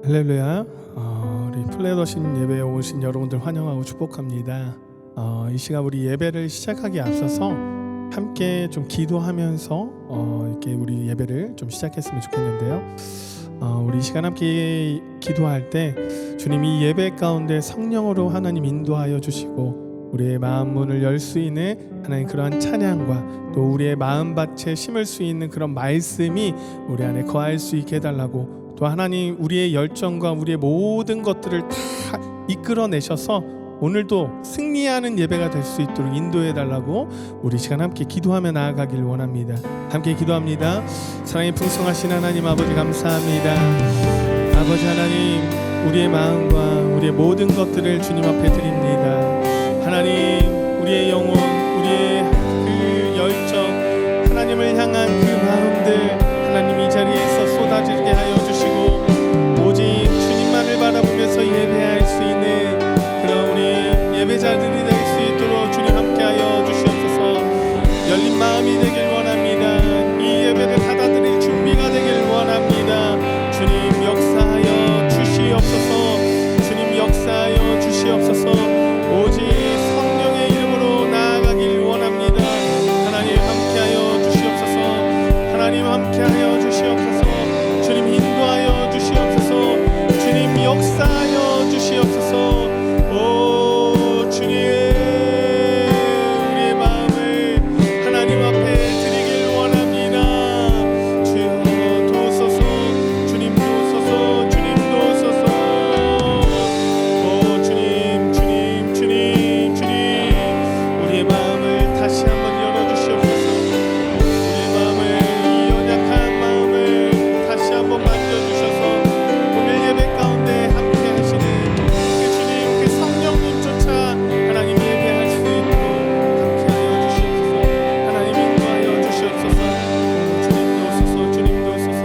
할렐루야. 우리 플레더신 예배에 오신 여러분들 환영하고 축복합니다. 이 시간 우리 예배를 시작하기 앞서서 함께 좀 기도하면서 이렇게 우리 예배를 좀 시작했으면 좋겠는데요. 우리 이 시간 함께 기도할 때 주님 이 예배 가운데 성령으로 하나님 인도하여 주시고 우리의 마음 문을 열 수 있는 하나님 그러한 찬양과 또 우리의 마음밭에 심을 수 있는 그런 말씀이 우리 안에 거할 수 있게 해달라고, 또 하나님 우리의 열정과 우리의 모든 것들을 다 이끌어내셔서 오늘도 승리하는 예배가 될 수 있도록 인도해 달라고 우리 시간 함께 기도하며 나아가길 원합니다. 함께 기도합니다. 사랑의 풍성하신 하나님 아버지 감사합니다. 아버지 하나님, 우리의 마음과 우리의 모든 것들을 주님 앞에 드립니다. 하나님, 우리의 영혼, 우리의 그 열정, 하나님을 향한 그 마음들 하나님 이 자리에서 쏟아지게 하여 주시고 오직 주님만을 바라보면서 예배할 수 있는 그런 우리 예배자들이 될 수 있도록 주님 함께하여 주시옵소서. 열린 마음이 되길 원합니다. 이 예배를 받아들일 준비가 되길 원합니다. 주님 역사하여 주시옵소서. 주님 역사하여 주시옵소서. 오직 성령의 이름으로 나아가길 원합니다. 하나님 함께하여 주시옵소서. 하나님 함께하여 주시옵소서. 주님 인도하여 주시옵소서. 주님 역사하여 주시옵소서. 오 주님, 우리의 마음을 하나님 앞에 드리길 원합니다. 주여 도우소서. 주님 도우소서. 주님 도우소서. 오 주님, 주님, 주님, 주님, 우리의 마음을 다시 한번 열어주시옵소서. 우리의 마음을, 이 연약한 마음을 다시 한번 만져주셔서 오늘 예배 가운데 함께 하시는 그 주님, 그 성령님조차 하나님 예배할 수 있도록 함께하여 주시옵소서. 하나님 인도하여 주시옵소서. 주님 도우소서. 주님 도우소서.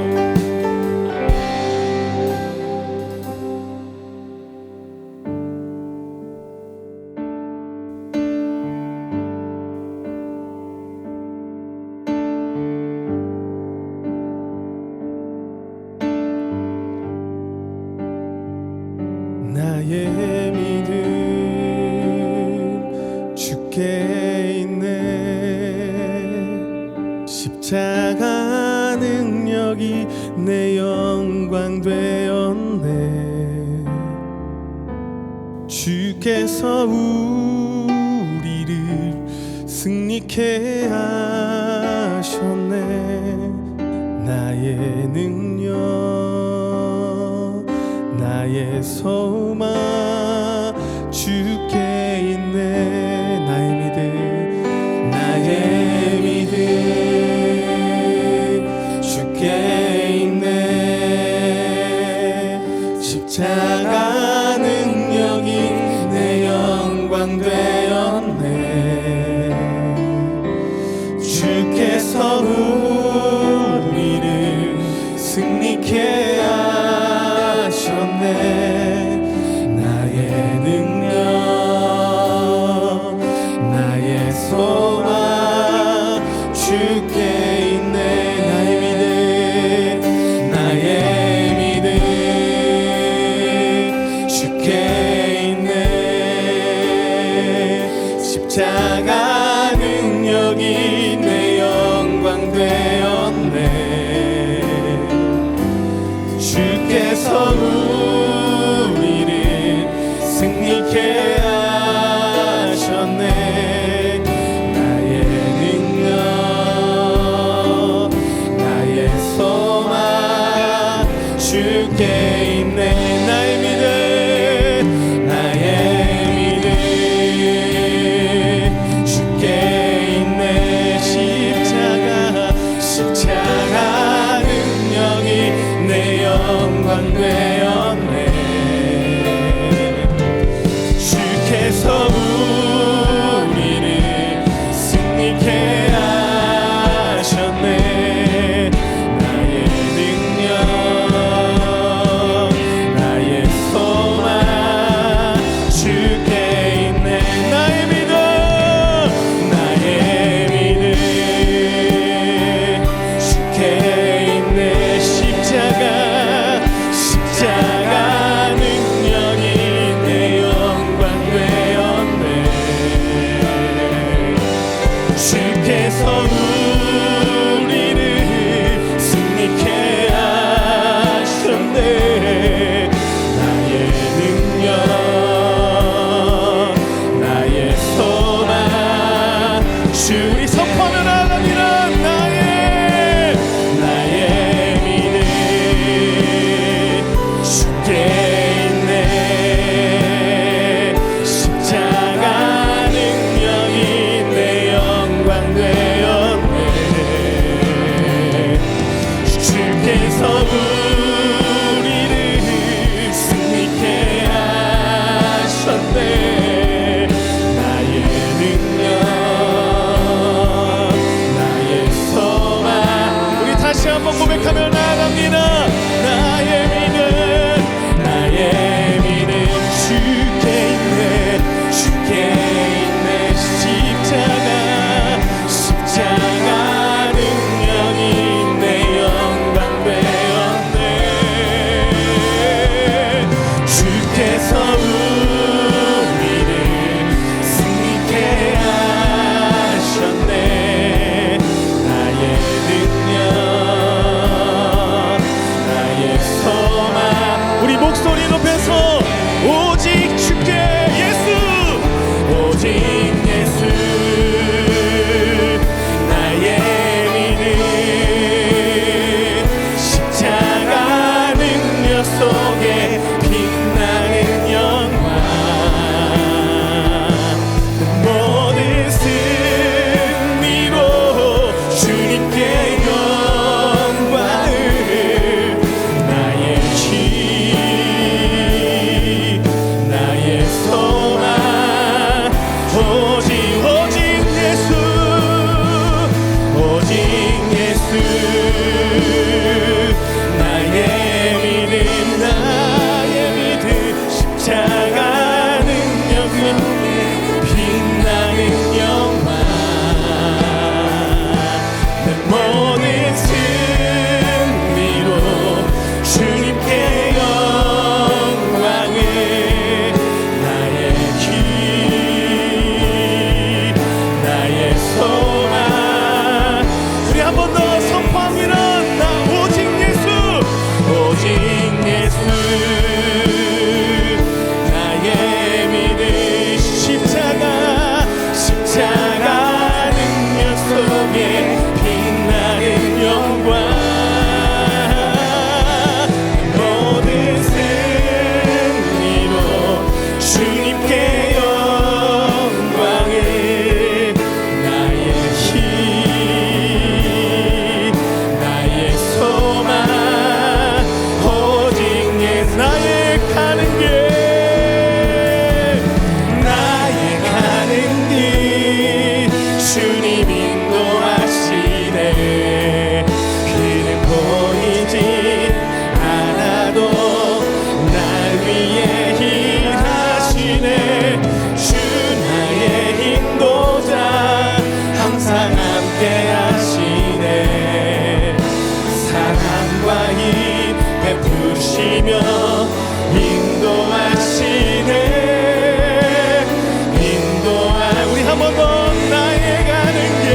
나의 믿음 주께 있네. 십자가 능력이 내 영광 되었네. 주께서 우리를 승리케 하셨네. 나의 능력, 나의 소망 주께 있네. 나의 믿음, 나의 믿음 주께 있네. 십자가 능력이 내 영광 되었네. 주께서 우리를 승리케 나의 능력, 나의 소망 주께 있네. 나의 믿음, 나의 믿음 주께 있네. 십자가 능력이 내 영광 되었네. 주께서 우리를 승리케 하셨네. 나의 능력, 예수 나의 믿음 나의 믿음 십자가 능력 속에 빛나는 영광 내 모든 승리로 주님께 영광을 나의 길 나의 소망 우리 한 번 더 선포합니다. 나 오직 예수 오직 예수 나의 믿음 십자가 능력 속에 빛나는 영광 모든 승리로 주님께 영광을 나의 힘 나의 소망 오직 예수 나의 가는 길 나의 가는 길 주님 인도하시네 그는 보이지 않아도 날 위해 일하시네 주 나의 인도자 항상 함께 하시네 사랑과 힘 베푸시며 인도하시네 우리 한 번 더 나의 가는 길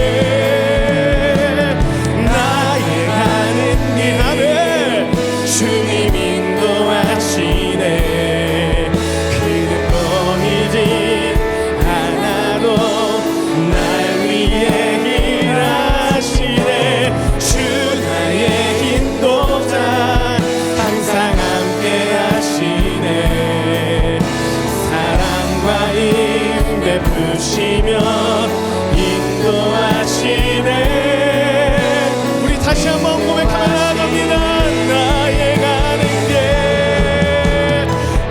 나의 가는 길 아멘 주님 인도하시네 그는 보이지 않아도 날 위해 일하시네 주 나의 인도자 항상 함께 하시네 사랑과 힘 베푸시며 인도하시네 우리 다시 한번 고백하며 나아갑니다. 나의 가는 길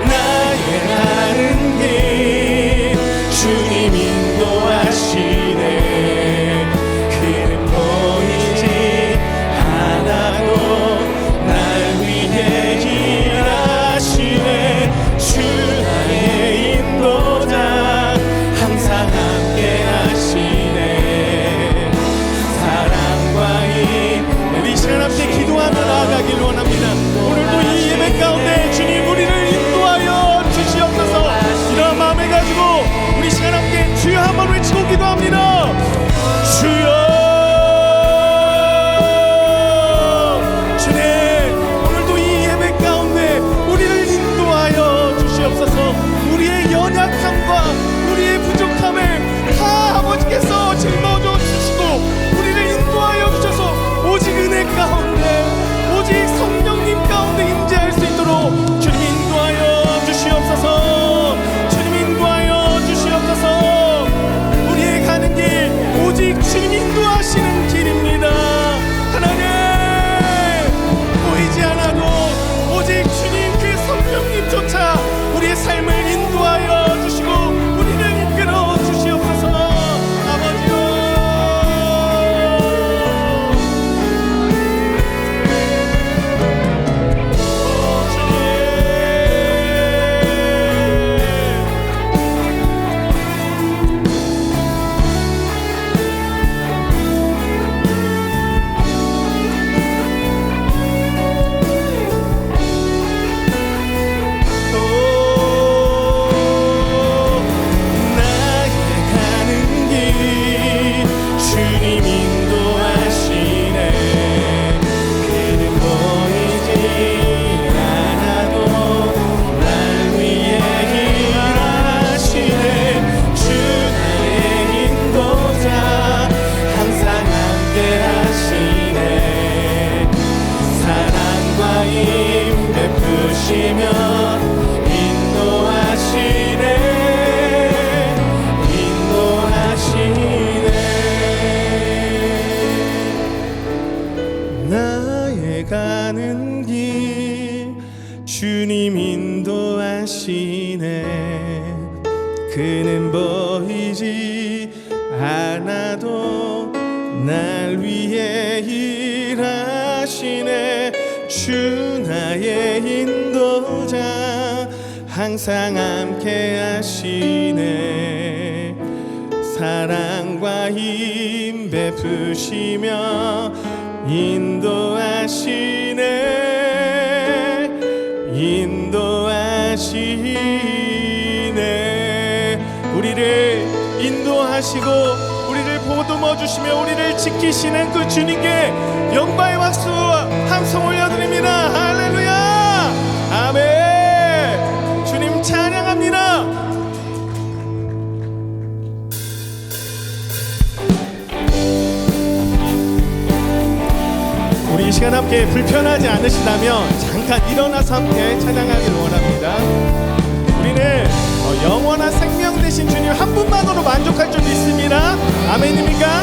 나의 가는 길 주님 인도하시네 그는 보이지 않아도 날 위해 일하시네 주 나의 인도자 항상 함께 하시네 사랑과 힘 우리 시간 함께 기도하며 나아가길 원합니다. 오늘도 이 예배 가운데 주님 우리를 인도하여 주시옵소서 이런 마음을 가지고 우리 시간 함께 주여 한번 외치고 기도합니다. 주여 주님 오늘도 이 예배 가운데 우리를 인도하여 주시옵소서 우리의 연약함과 우리의 부족함을 다 아버지께서 짊어져 주시고 우리를 인도하여 주셔서 오직 은혜 가운데 오직 성령님 가운데 임재할 수 있도록 주님 인도하여 주시옵소서 주님 인도하여 주시옵소서 우리의 가는 길 오직 주님 인도하시는 길입니다. 하나님 보이지 않아도 오직 주님 그 성령님조차 우리의 삶을 인도하여 주시고 우리를 이끌어 주시옵소서 아버지요 그는 보이지 않아도 날 나를 위해 일하시네. 주 나의 인도자 항상 함께 하시네. 사랑과 힘 베푸시며 인도하시네. 인도하시네. 우리를 인도하시고 우리를 보듬어 주시며 우리를 지키시는 그 주님께 영광의 박수 함성 올려드립니다. 할렐루야. 아멘. 주님 찬양합니다. 우리 이 시간 함께 불편하지 않으시다면 잠깐 일어나서 함께 찬양하길 원합니다. 우리는 영원한 생명 되신 주님 한 분만으로 만족할 줄 믿습니다. 아멘입니까?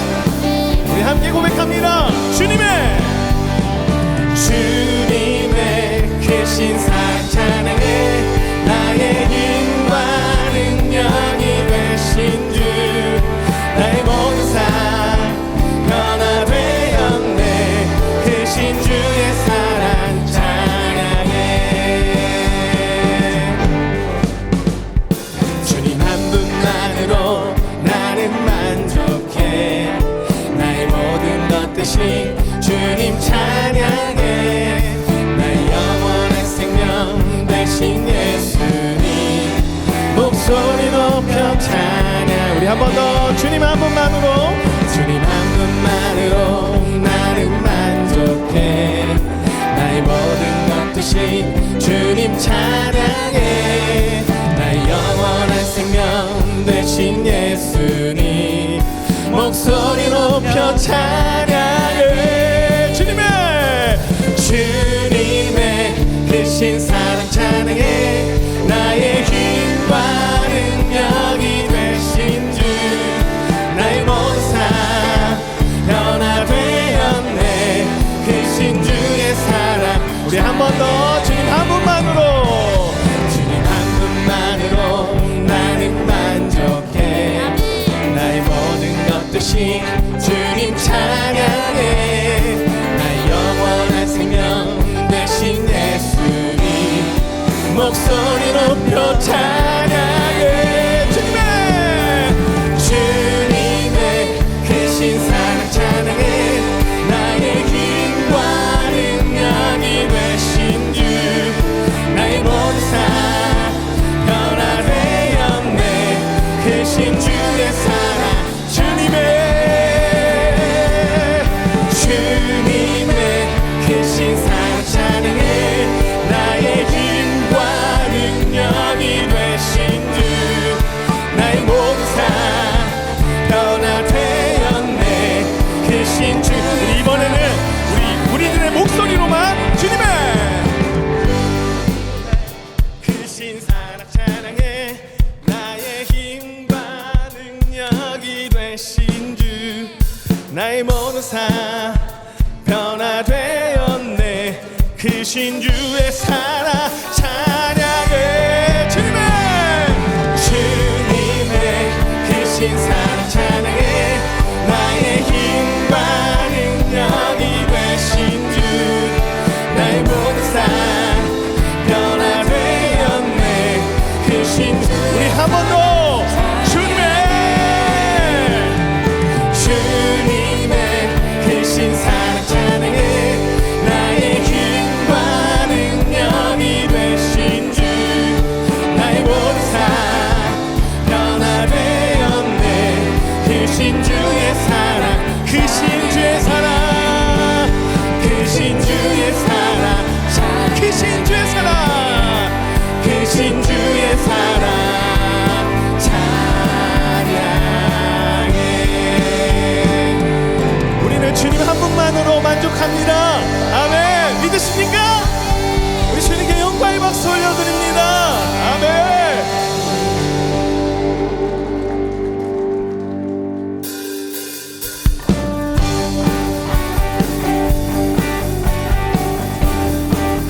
우리 함께 고백합니다. 주님의 크신 사랑 찬양해. 나의 힘과 능력이 되신 주 나의 모든 삶 변화되었네. 크신 주의 사랑 찬양해. 주님 한 분만으로 나는 만족해. 나의 모든 것 대신 주님 찬양해. 나의 영원한 생명 대신 예수님 목소리 높여 찬양. 우리 한 번 더. 주님 한 분만으로 나는 만족해. 나의 모든 것 대신 주님 찬양해. 나의 영원한 생명 대신 예수님 목소리 높여 찬양해. 주님의 크신 사랑 찬양해. 나의 힘과 능력이 되신 주 나의 모든 삶 변화되었네. 크신 주의 사랑. 우리 한 번 더. 주님 한 분만으로 나는 만족해. 나의 모든 것 대신 주님 찬양해. 나의 영원한 생명 대신 예수님 목소리 높여 찬양해. 주님의 크신 사랑 찬양해. 나의 힘과 능력이 되신 주 나의 모든 삶 변화되었네. 크신 주의 사랑. 주님의 크신 사랑 찬양해. 나의 힘과 능력이 되신 주 나의 모든 삶 변화되었네. 크신 주. 이번에는 우리들의 목소리로만 주님의 크신 사랑 찬양해. 나의 힘과 능력이 되신 주 나의 모든 삶 변화되었네. 크신 주의 사랑 찬양해. 주님의 크신 사랑 찬양해. 나의 힘과 능력이 되신 주 나의 모든 삶 변화되었네. 크신 주. 우리 한 번 더. 주님의 크신 사랑 찬양해. 나의 힘과 능력이 되신 주 나의 모든 삶 변화되었네. 크신 주의 사랑. 크신 주의 사랑. 크신 주의 사랑. 크신 주의 사랑. 크신 주의 사랑 찬양해. 우리는 주님 한 분만으로 만족합니다. 아멘. 믿으십니까? 우리 주님께 영광의 박수 올려드립니다. 아멘.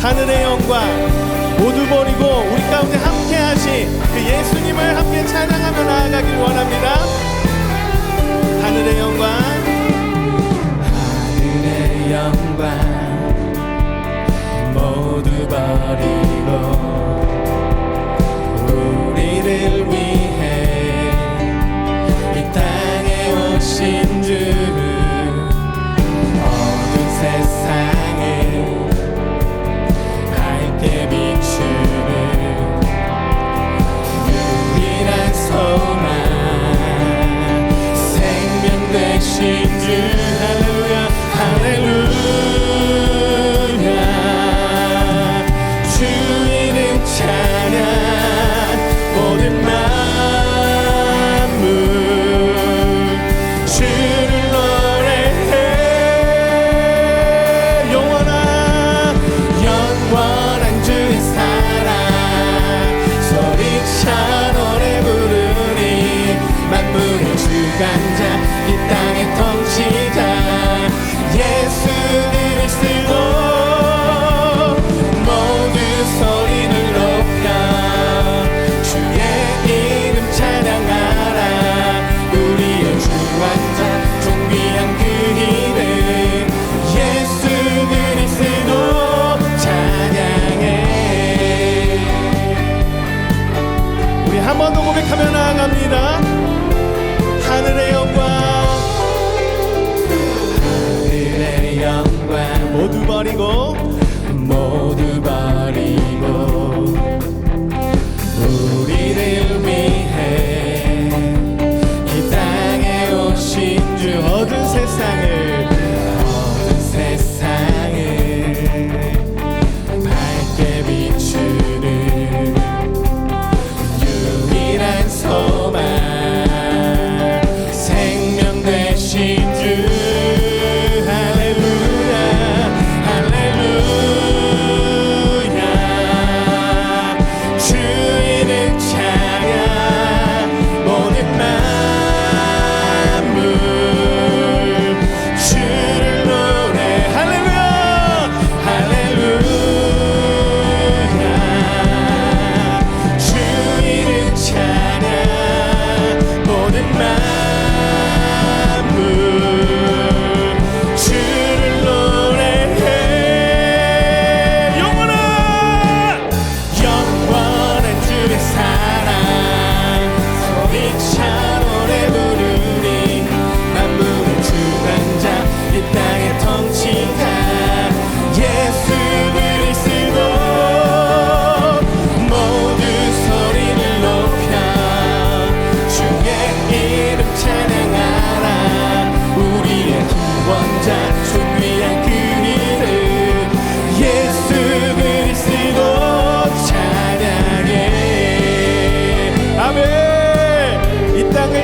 하늘의 영광 모두 버리고 우리 가운데 함께 하신 그 예수님을 함께 찬양하며 나아가길 원합니다. 하늘의 영광 모두 버리고 우리를 위해 이 땅에 오신 주 어두운 세상을 밝게 비추는 유일한 소망 생명 되신 주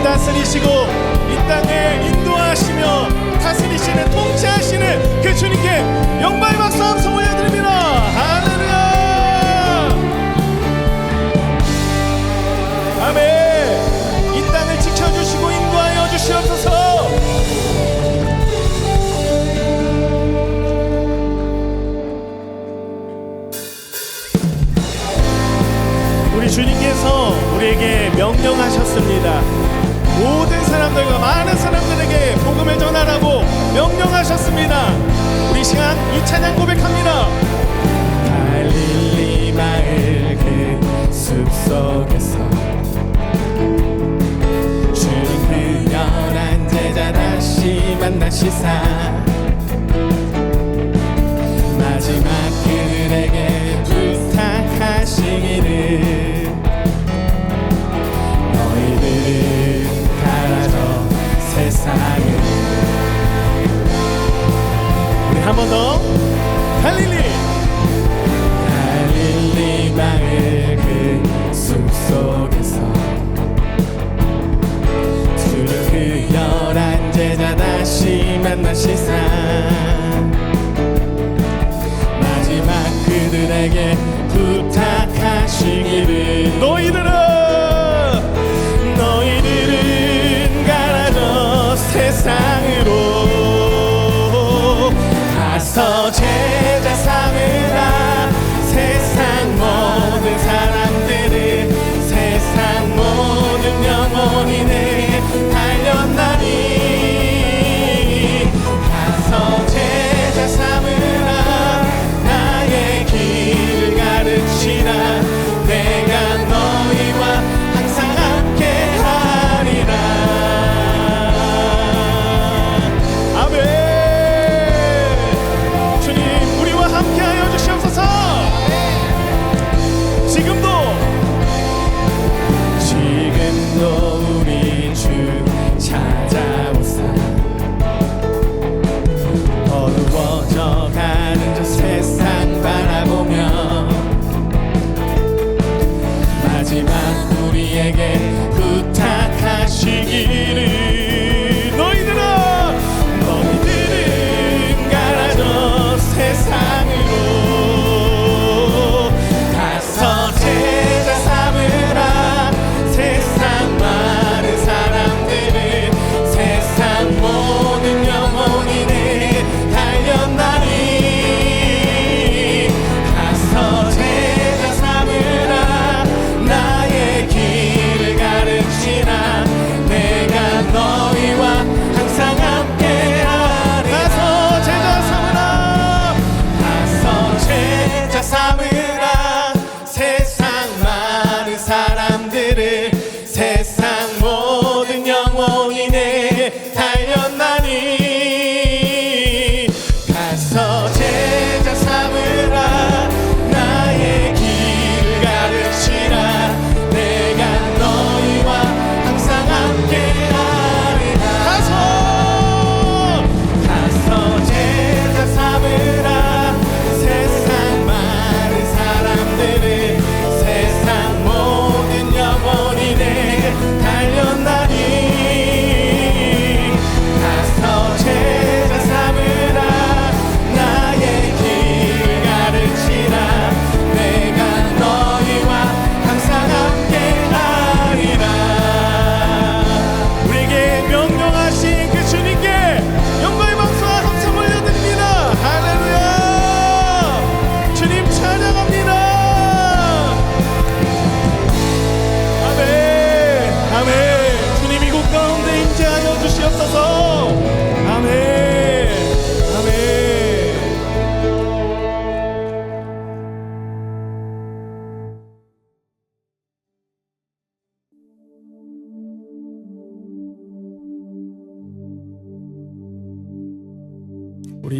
다스리시고 이 땅에 인도하시며 다스리시는 통치하시는 그 주님께 영광의 박수 함성 올려드립니다. 할렐루야. 아멘. 이 땅을 지켜주시고 인도하여 주시옵소서. 우리 주님께서 우리에게 명령하셨습니다. 모든 사람들과 많은 사람들에게 복음을 전하라고 명령하셨습니다. 우리 시간 이 찬양 고백합니다. 갈릴리 마을 그 숲속에서 주님 그 열한 제자 다시 만나시사 마지막 그들에게 부탁하시기를 세상을 우리 한 번 더 갈릴리 마을 그 숲속에서 주는 그 열한 제자 다시 만나시사 마지막 그들에게 부탁하시기를 너희들은 가라져 세상으로 가서 제자 삼으라 세상 모든 사람들을 세상 모든 영혼이 내게 달렸나니 가서 제자 삼으라 나의 길을 가르치라 내가 너희와 항상 함께 하리라. 아멘. 주님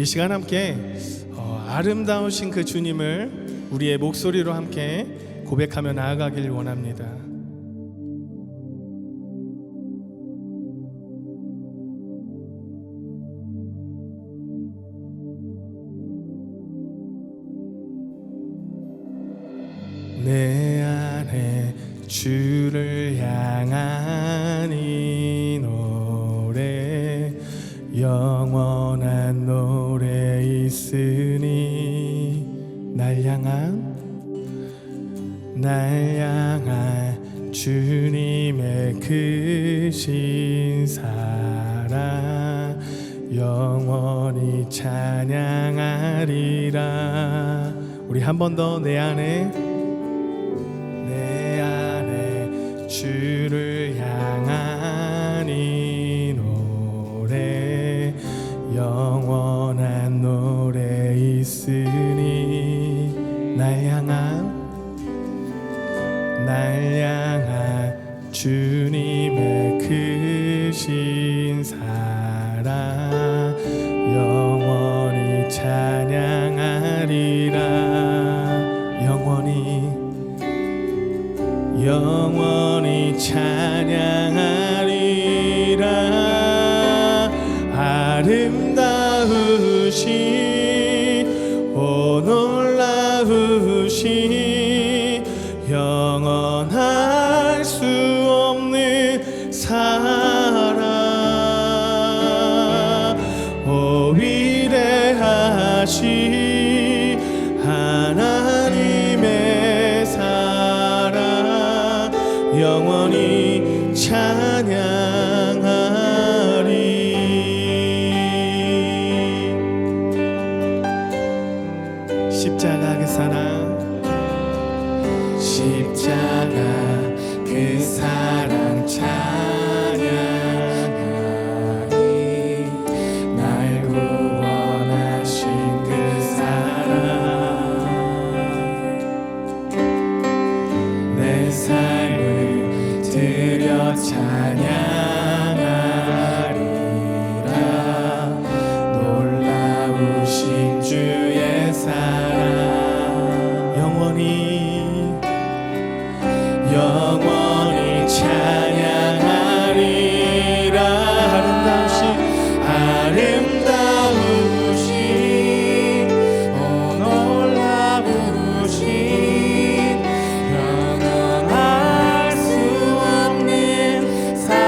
이 시간 함께 아름다우신 그 주님을 우리의 목소리로 함께 고백하며 나아가길 원합니다. 내 안에 주를 향한 이 노래 영원한 노래 있으니 날 향한 주님의 크신 사랑 영원히 찬양하리라. 우리 한 번 더 내 안에 주를 향한 이 노래 영원한 노래 있으니 날 향한 주님의 크신 사랑 영원히 찬양하리라. 영원히 찬양하리라. 아름다우신 오 놀라우신 영원할 수 없는 사랑 오 위대하신 하나님의 사랑 영원히 찬양하리. 십자가 그 사랑 찬양하리. 날 구원하신 그 사랑 내 삶을 드려 찬양하리라. 놀라우신 주의 사랑 영원히 찬양하리라. 아름다우신 오 놀라우신 영원할 수 없는 사랑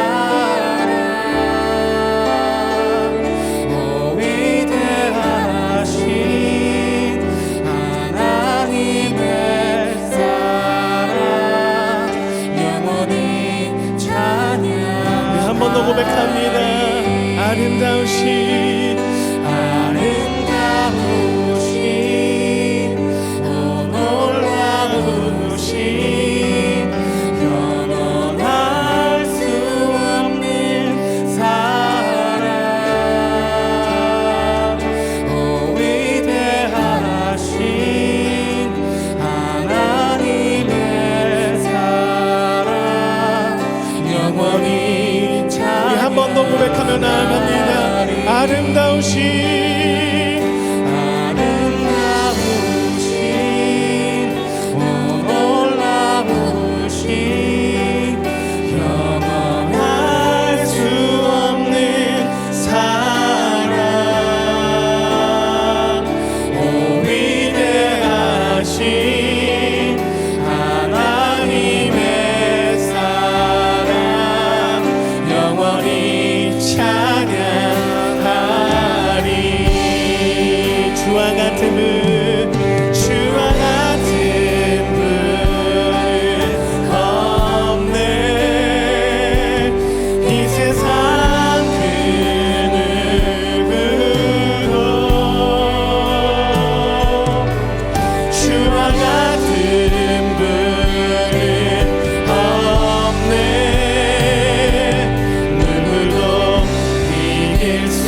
오 위대하신 하나님의 한 번 더 고백합니다. 아름다우신 오 놀라우신 영원할 수 없는 사랑 오 위대하신 하나님의 사랑 영원히. 우리 한 번 더 고백하며 나아갑니다. 아름다우신 오 놀라우신 영원할 수 없는 사랑 오 위대하신 하나님의 영원히 찬양하리. 주와 같은 분 없네. 이 세상 그 누구도 주와 같은 분은 없네. 이길 수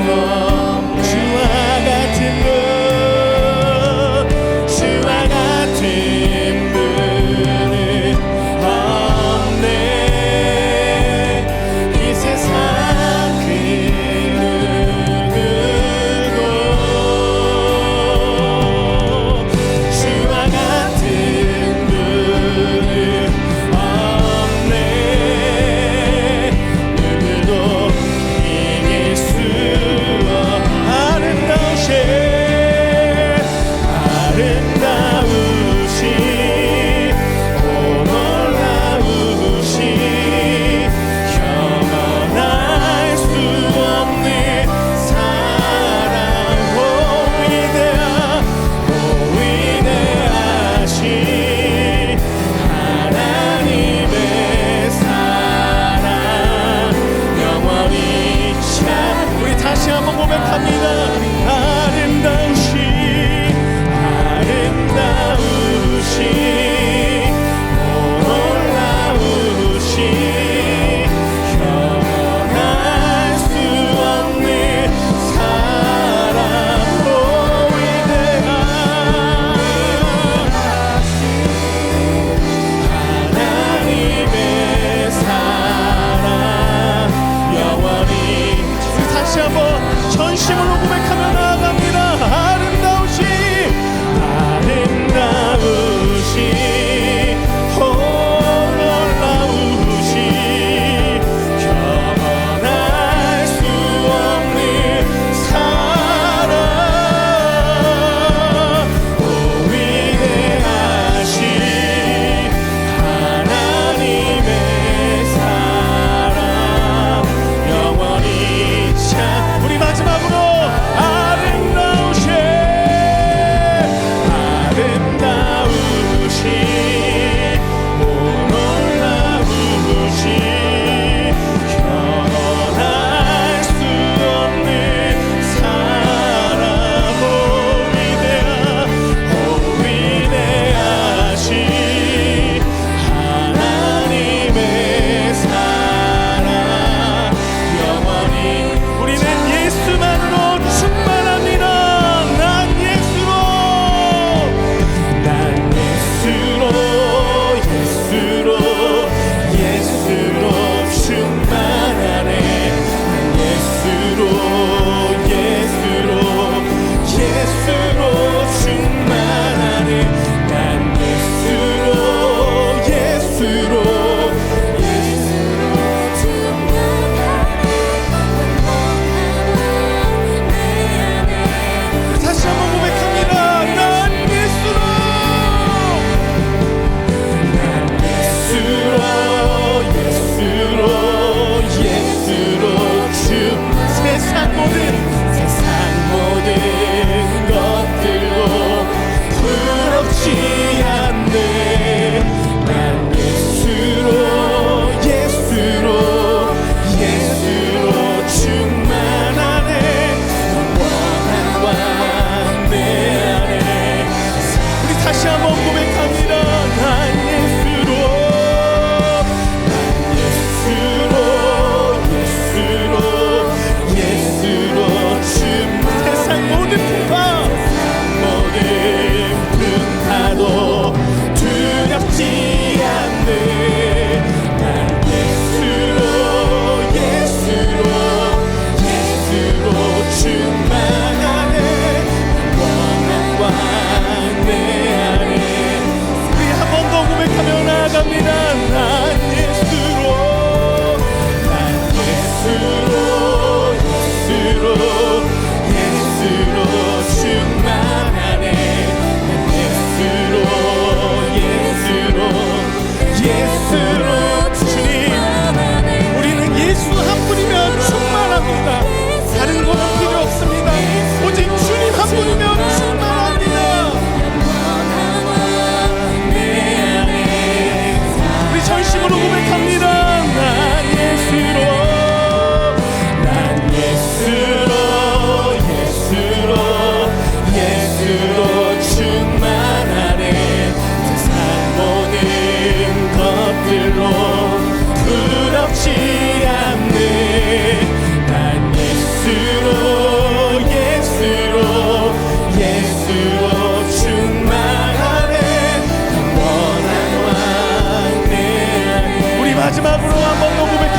없네. 주와 같은 분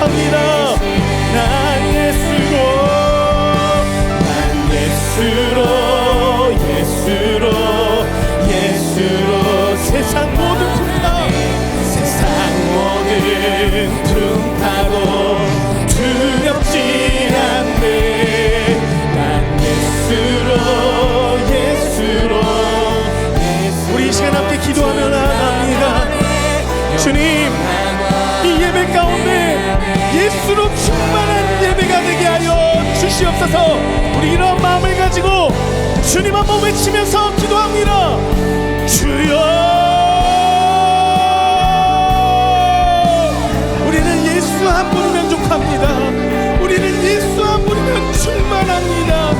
고백합니다. 난 예수로, 난 예수로, 예수로, 예수로 세상 모든 풍파, 세상 모든 풍파도 두렵지 않네. 난 예수로, 예수로, 예수로. 우리 이 시간 함께 기도하며 나아갑니다. 주님, 이 예배 가운데 예수로 충만한 예배가 되게 하여 주시옵소서. 우리 이런 마음을 가지고 주님 한번 외치면서 기도합니다. 주여, 우리는 예수 한 분이면 족합니다. 우리는 예수 한 분이면 충만합니다.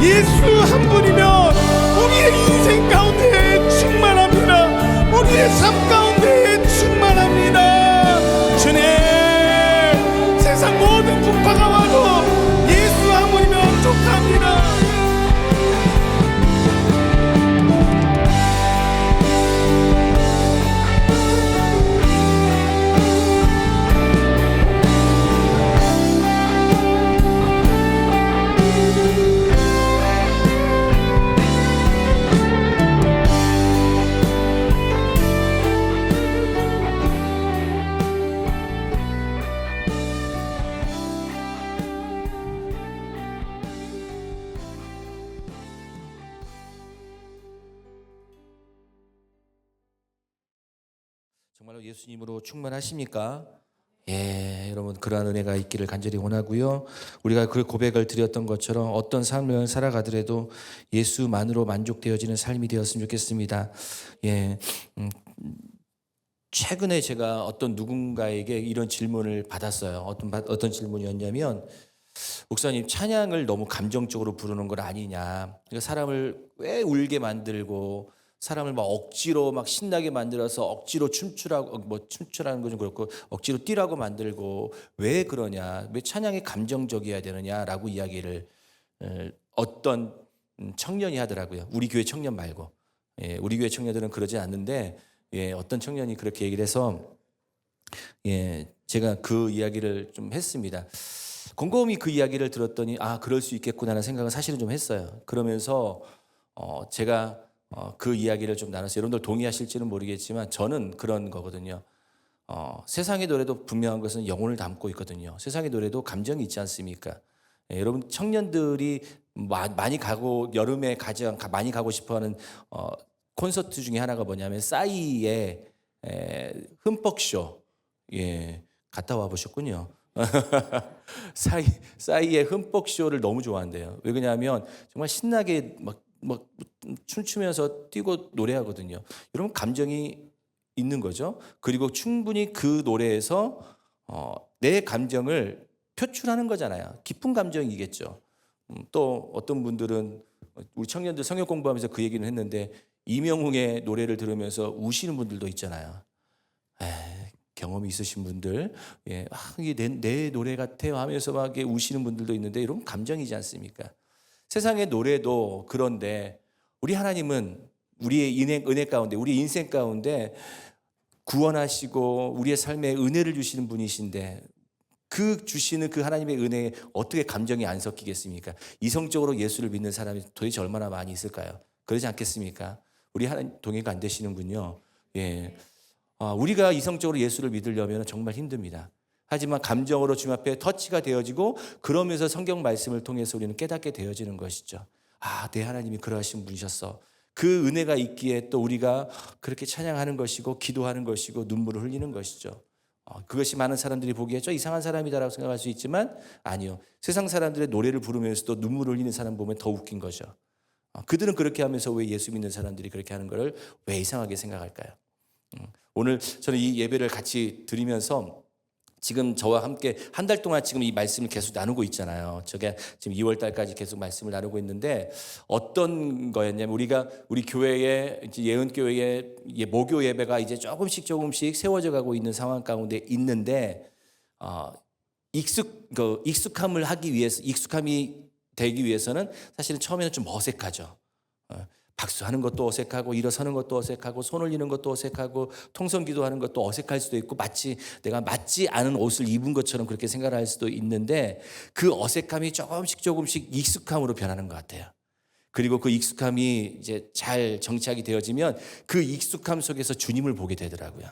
예수 한 분이면 우리의 인생 가운데 충만합니다. 우리의 삶 가운데 충만합니다. 주님, 세상 모든 풍파가 와도 예수 한 분이면 족합니다. 정말로 예수님으로 충만하십니까? 예, 여러분 그러한 은혜가 있기를 간절히 원하고요. 우리가 그 고백을 드렸던 것처럼 어떤 삶을 살아가더라도 예수만으로 만족되어지는 삶이 되었으면 좋겠습니다. 예, 최근에 제가 어떤 누군가에게 이런 질문을 받았어요. 어떤 질문이었냐면, 목사님, 찬양을 너무 감정적으로 부르는 건 아니냐? 그러니까 사람을 왜 울게 만들고 사람을 막 억지로 막 신나게 만들어서 억지로 춤추라고, 뭐 춤추라는 건 좀 그렇고 억지로 뛰라고 만들고 왜 그러냐? 왜 찬양이 감정적이어야 되느냐라고 이야기를 어떤 청년이 하더라고요. 우리 교회 청년 말고. 예, 우리 교회 청년들은 그러지 않는데, 예, 어떤 청년이 그렇게 얘기를 해서, 예, 제가 그 이야기를 좀 했습니다. 곰곰이 그 이야기를 들었더니 아, 그럴 수 있겠구나라는 생각을 사실은 좀 했어요. 그러면서 제가 그 이야기를 좀 나눴어요. 여러분들 동의하실지는 모르겠지만 저는 그런 거거든요. 세상의 노래도 분명한 것은 영혼을 담고 있거든요. 세상의 노래도 감정이 있지 않습니까? 예, 여러분 청년들이 많이 가고 여름에 가장 많이 가고 싶어하는 콘서트 중에 하나가 뭐냐면 싸이의 흠뻑쇼. 예, 갔다 와 보셨군요. 싸이의 흠뻑쇼를 너무 좋아한대요. 왜 그러냐면 정말 신나게 막 춤추면서 뛰고 노래하거든요. 여러분 감정이 있는 거죠. 그리고 충분히 그 노래에서 내 감정을 표출하는 거잖아요. 깊은 감정이겠죠. 또 어떤 분들은 우리 청년들 성역 공부하면서 그 얘기는 했는데 이명웅의 노래를 들으면서 우시는 분들도 있잖아요. 경험이 있으신 분들, 예, 이게 내 노래 같아요 하면서 막 우시는 분들도 있는데 이런 감정이지 않습니까? 세상의 노래도 그런데 우리 하나님은 우리의 은혜 가운데, 우리 인생 가운데 구원하시고 우리의 삶에 은혜를 주시는 분이신데 그 주시는 그 하나님의 은혜에 어떻게 감정이 안 섞이겠습니까? 이성적으로 예수를 믿는 사람이 도대체 얼마나 많이 있을까요? 그러지 않겠습니까? 우리 하나님 동의가 안 되시는군요. 예, 우리가 이성적으로 예수를 믿으려면 정말 힘듭니다. 하지만 감정으로 주님 앞에 터치가 되어지고 그러면서 성경 말씀을 통해서 우리는 깨닫게 되어지는 것이죠. 아, 내 하나님이 그러하신 분이셨어. 그 은혜가 있기에 또 우리가 그렇게 찬양하는 것이고 기도하는 것이고 눈물을 흘리는 것이죠. 그것이 많은 사람들이 보기에 저 이상한 사람이다라고 생각할 수 있지만 아니요. 세상 사람들의 노래를 부르면서도 눈물을 흘리는 사람 보면 더 웃긴 거죠. 그들은 그렇게 하면서 왜 예수 믿는 사람들이 그렇게 하는 것을 왜 이상하게 생각할까요? 오늘 저는 이 예배를 같이 드리면서 지금 저와 함께 한 달 동안 지금 이 말씀을 계속 나누고 있잖아요. 저게 지금 2월 달까지 계속 말씀을 나누고 있는데 어떤 거였냐면 우리 교회에 이제 예은교회에 모교 예배가 이제 조금씩 세워져 가고 있는 상황 가운데 있는데 익숙함이 되기 위해서는 사실은 처음에는 좀 어색하죠. 박수하는 것도 어색하고 일어서는 것도 어색하고 손 올리는 것도 어색하고 통성기도하는 것도 어색할 수도 있고 마치 내가 맞지 않은 옷을 입은 것처럼 그렇게 생각할 수도 있는데 그 어색함이 조금씩 익숙함으로 변하는 것 같아요. 그리고 그 익숙함이 이제 잘 정착이 되어지면 그 익숙함 속에서 주님을 보게 되더라고요.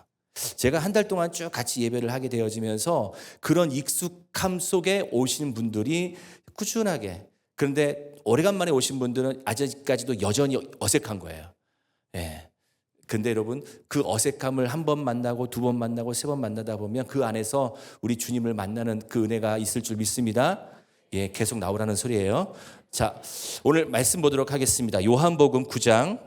제가 한 달 동안 쭉 같이 예배를 하게 되어지면서 그런 익숙함 속에 오시는 분들이 꾸준하게, 그런데 오래간만에 오신 분들은 아직까지도 여전히 어색한 거예요. 예. 근데 여러분, 그 어색함을 한 번 만나고 두 번 만나고 세 번 만나다 보면 그 안에서 우리 주님을 만나는 그 은혜가 있을 줄 믿습니다. 예, 계속 나오라는 소리예요. 자, 오늘 말씀 보도록 하겠습니다. 요한복음 9장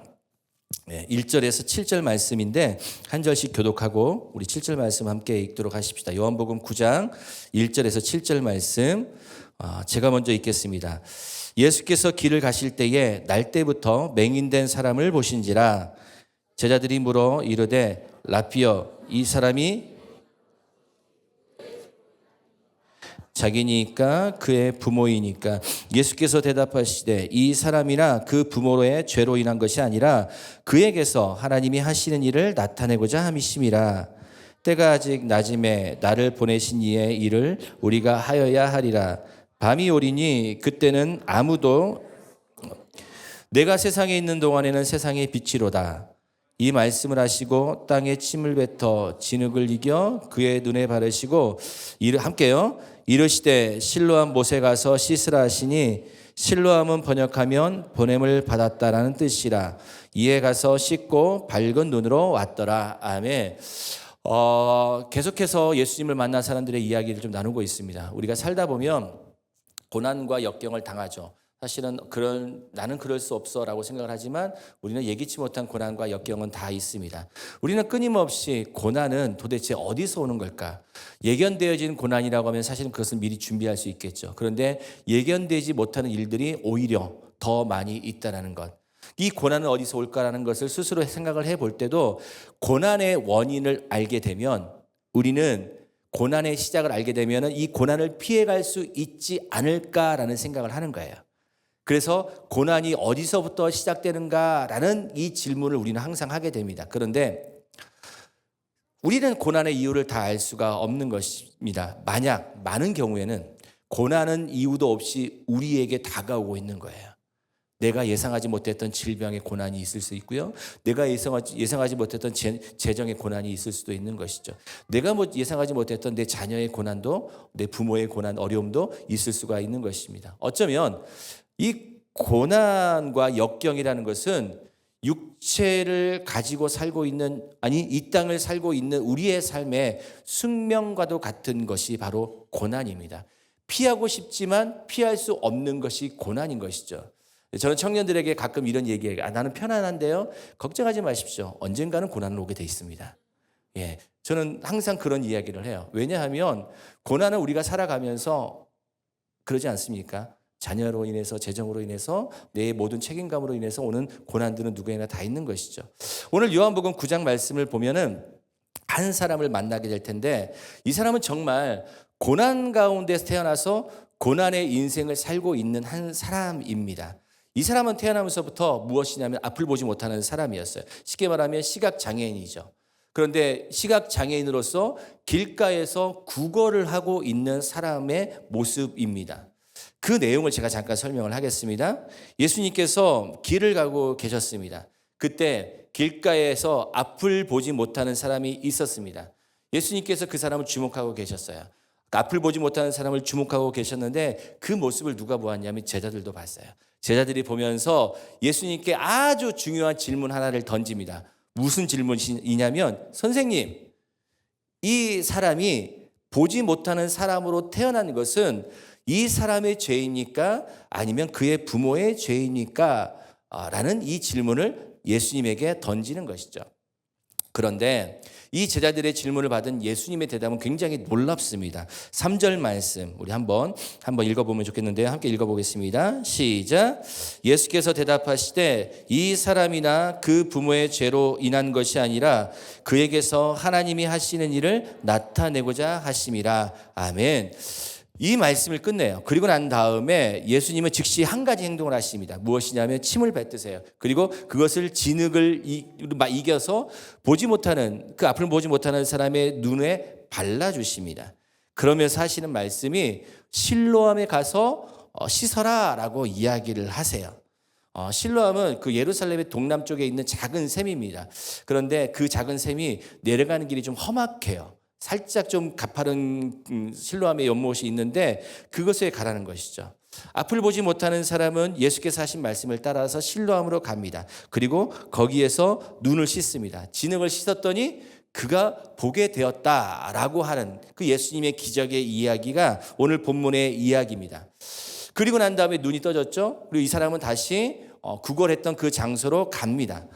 1절에서 7절 말씀인데 한 절씩 교독하고 우리 7절 말씀 함께 읽도록 하십시다. 요한복음 9장 1절에서 7절 말씀, 제가 먼저 읽겠습니다. 예수께서 길을 가실 때에 날 때부터 맹인된 사람을 보신지라. 제자들이 물어 이르되 라피여, 이 사람이 자기니까 그의 부모이니까. 예수께서 대답하시되 이 사람이나 그 부모의 죄로 인한 것이 아니라 그에게서 하나님이 하시는 일을 나타내고자 함이심이라. 때가 아직 낮음에 나를 보내신 이의 일을 우리가 하여야 하리라. 밤이 오리니 그때는 아무도 내가 세상에 있는 동안에는 세상의 빛이로다. 이 말씀을 하시고 땅에 침을 뱉어 진흙을 이겨 그의 눈에 바르시고 함께요. 이르시되 실로암 못에 가서 씻으라 하시니, 실로암은 번역하면 보냄을 받았다라는 뜻이라. 이에 가서 씻고 밝은 눈으로 왔더라. 아멘. 계속해서 예수님을 만난 사람들의 이야기를 좀 나누고 있습니다. 우리가 살다 보면 고난과 역경을 당하죠. 사실은 나는 그럴 수 없어라고 생각을 하지만 우리는 예기치 못한 고난과 역경은 다 있습니다. 우리는 끊임없이 고난은 도대체 어디서 오는 걸까? 예견되어진 고난이라고 하면 사실은 그것은 미리 준비할 수 있겠죠. 그런데 예견되지 못하는 일들이 오히려 더 많이 있다는 것. 이 고난은 어디서 올까라는 것을 스스로 생각을 해볼 때도 고난의 원인을 알게 되면, 우리는 고난의 시작을 알게 되면 이 고난을 피해갈 수 있지 않을까라는 생각을 하는 거예요. 그래서 고난이 어디서부터 시작되는가라는 이 질문을 우리는 항상 하게 됩니다. 그런데 우리는 고난의 이유를 다 알 수가 없는 것입니다. 만약 많은 경우에는 고난은 이유도 없이 우리에게 다가오고 있는 거예요. 내가 예상하지 못했던 질병의 고난이 있을 수 있고요. 내가 예상하지 못했던 재정의 고난이 있을 수도 있는 것이죠. 내가 예상하지 못했던 내 자녀의 고난도, 내 부모의 고난, 어려움도 있을 수가 있는 것입니다. 어쩌면 이 고난과 역경이라는 것은 육체를 가지고 살고 있는, 이 땅을 살고 있는 우리의 삶의 숙명과도 같은 것이 바로 고난입니다. 피하고 싶지만 피할 수 없는 것이 고난인 것이죠. 저는 청년들에게 가끔 이런 얘기해요. 나는 편안한데요. 걱정하지 마십시오. 언젠가는 고난은 오게 돼 있습니다. 예, 저는 항상 그런 이야기를 해요. 왜냐하면 고난은 우리가 살아가면서 그러지 않습니까? 자녀로 인해서, 재정으로 인해서, 내 모든 책임감으로 인해서 오는 고난들은 누구에나 다 있는 것이죠. 오늘 요한복음 9장 말씀을 보면은 한 사람을 만나게 될 텐데, 이 사람은 정말 고난 가운데서 태어나서 고난의 인생을 살고 있는 한 사람입니다. 이 사람은 태어나면서부터 무엇이냐면 앞을 보지 못하는 사람이었어요. 쉽게 말하면 시각장애인이죠. 그런데 시각장애인으로서 길가에서 구걸을 하고 있는 사람의 모습입니다. 그 내용을 제가 잠깐 설명을 하겠습니다. 예수님께서 길을 가고 계셨습니다. 그때 길가에서 앞을 보지 못하는 사람이 있었습니다. 예수님께서 그 사람을 주목하고 계셨어요. 앞을 보지 못하는 사람을 주목하고 계셨는데 그 모습을 누가 보았냐면 제자들도 봤어요. 제자들이 보면서 예수님께 아주 중요한 질문 하나를 던집니다. 무슨 질문이냐면, 선생님, 이 사람이 보지 못하는 사람으로 태어난 것은 이 사람의 죄입니까? 아니면 그의 부모의 죄입니까? 라는 이 질문을 예수님에게 던지는 것이죠. 그런데 이 제자들의 질문을 받은 예수님의 대답은 굉장히 놀랍습니다. 3절 말씀 우리 한번 읽어보면 좋겠는데요. 함께 읽어보겠습니다. 시작. 예수께서 대답하시되 이 사람이나 그 부모의 죄로 인한 것이 아니라 그에게서 하나님이 하시는 일을 나타내고자 하심이라. 아멘. 이 말씀을 끝내요. 그리고 난 다음에 예수님은 즉시 한 가지 행동을 하십니다. 무엇이냐면 침을 뱉으세요. 그리고 그것을 진흙을 이겨서 보지 못하는, 그 앞을 보지 못하는 사람의 눈에 발라주십니다. 그러면서 하시는 말씀이 실로암에 가서 씻어라 라고 이야기를 하세요. 실로암은 그 예루살렘의 동남쪽에 있는 작은 샘입니다. 그런데 그 작은 샘이 내려가는 길이 좀 험악해요. 살짝 좀 가파른 실로암의 연못이 있는데 그것에 가라는 것이죠. 앞을 보지 못하는 사람은 예수께서 하신 말씀을 따라서 실로암으로 갑니다. 그리고 거기에서 눈을 씻습니다. 진흙을 씻었더니 그가 보게 되었다라고 하는 그 예수님의 기적의 이야기가 오늘 본문의 이야기입니다. 그리고 난 다음에 눈이 떠졌죠. 그리고 이 사람은 다시 구걸했던 그 장소로 갑니다.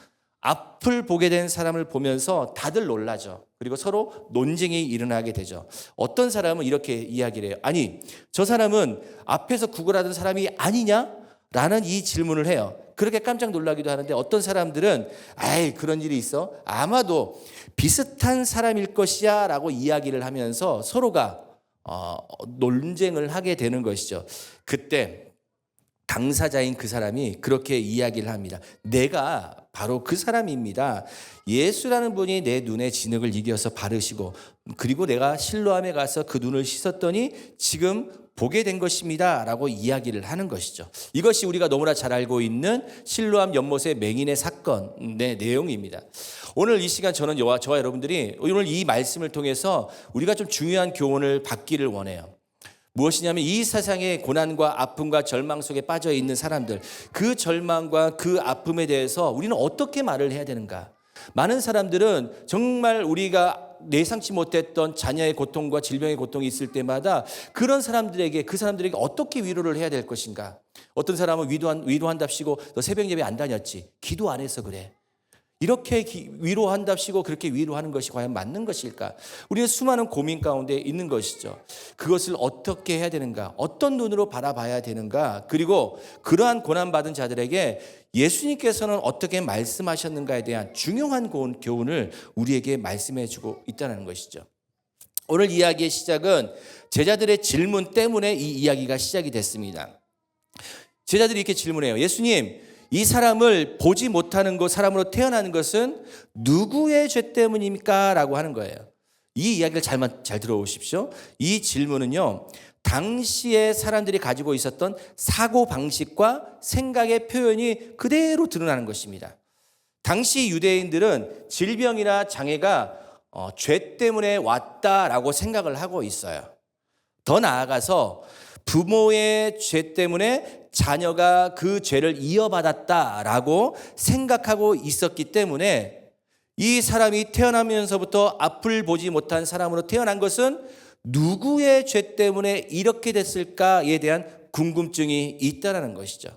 앞을 보게 된 사람을 보면서 다들 놀라죠. 그리고 서로 논쟁이 일어나게 되죠. 어떤 사람은 이렇게 이야기를 해요. 아니, 저 사람은 앞에서 구걸하던 사람이 아니냐? 라는 이 질문을 해요. 그렇게 깜짝 놀라기도 하는데 어떤 사람들은 아이, 그런 일이 있어? 아마도 비슷한 사람일 것이야 라고 이야기를 하면서 서로가 논쟁을 하게 되는 것이죠. 그때 당사자인 그 사람이 그렇게 이야기를 합니다. 내가 바로 그 사람입니다. 예수라는 분이 내 눈에 진흙을 이겨서 바르시고 그리고 내가 실로암에 가서 그 눈을 씻었더니 지금 보게 된 것입니다 라고 이야기를 하는 것이죠. 이것이 우리가 너무나 잘 알고 있는 실로암 연못의 맹인의 사건의 내용입니다. 오늘 이 시간 저와 여러분들이 오늘 이 말씀을 통해서 우리가 좀 중요한 교훈을 받기를 원해요. 무엇이냐면 이 세상의 고난과 아픔과 절망 속에 빠져 있는 사람들, 그 절망과 그 아픔에 대해서 우리는 어떻게 말을 해야 되는가? 많은 사람들은 정말 우리가 예상치 못했던 자녀의 고통과 질병의 고통이 있을 때마다 그런 사람들에게, 그 사람들에게 어떻게 위로를 해야 될 것인가? 어떤 사람은 위로한답시고 너 새벽 예배 안 다녔지? 기도 안 해서 그래. 이렇게 위로한답시고 그렇게 위로하는 것이 과연 맞는 것일까? 우리는 수많은 고민 가운데 있는 것이죠. 그것을 어떻게 해야 되는가? 어떤 눈으로 바라봐야 되는가? 그리고 그러한 고난받은 자들에게 예수님께서는 어떻게 말씀하셨는가에 대한 중요한 교훈을 우리에게 말씀해 주고 있다는 것이죠. 오늘 이야기의 시작은 제자들의 질문 때문에 이 이야기가 시작이 됐습니다. 제자들이 이렇게 질문해요. 예수님, 이 사람을 보지 못하는 것, 사람으로 태어나는 것은 누구의 죄 때문입니까? 라고 하는 거예요. 이 이야기를 잘 들어보십시오. 이 질문은요, 당시에 사람들이 가지고 있었던 사고방식과 생각의 표현이 그대로 드러나는 것입니다. 당시 유대인들은 질병이나 장애가 죄 때문에 왔다라고 생각을 하고 있어요. 더 나아가서 부모의 죄 때문에 자녀가 그 죄를 이어받았다라고 생각하고 있었기 때문에 이 사람이 태어나면서부터 앞을 보지 못한 사람으로 태어난 것은 누구의 죄 때문에 이렇게 됐을까에 대한 궁금증이 있다는 것이죠.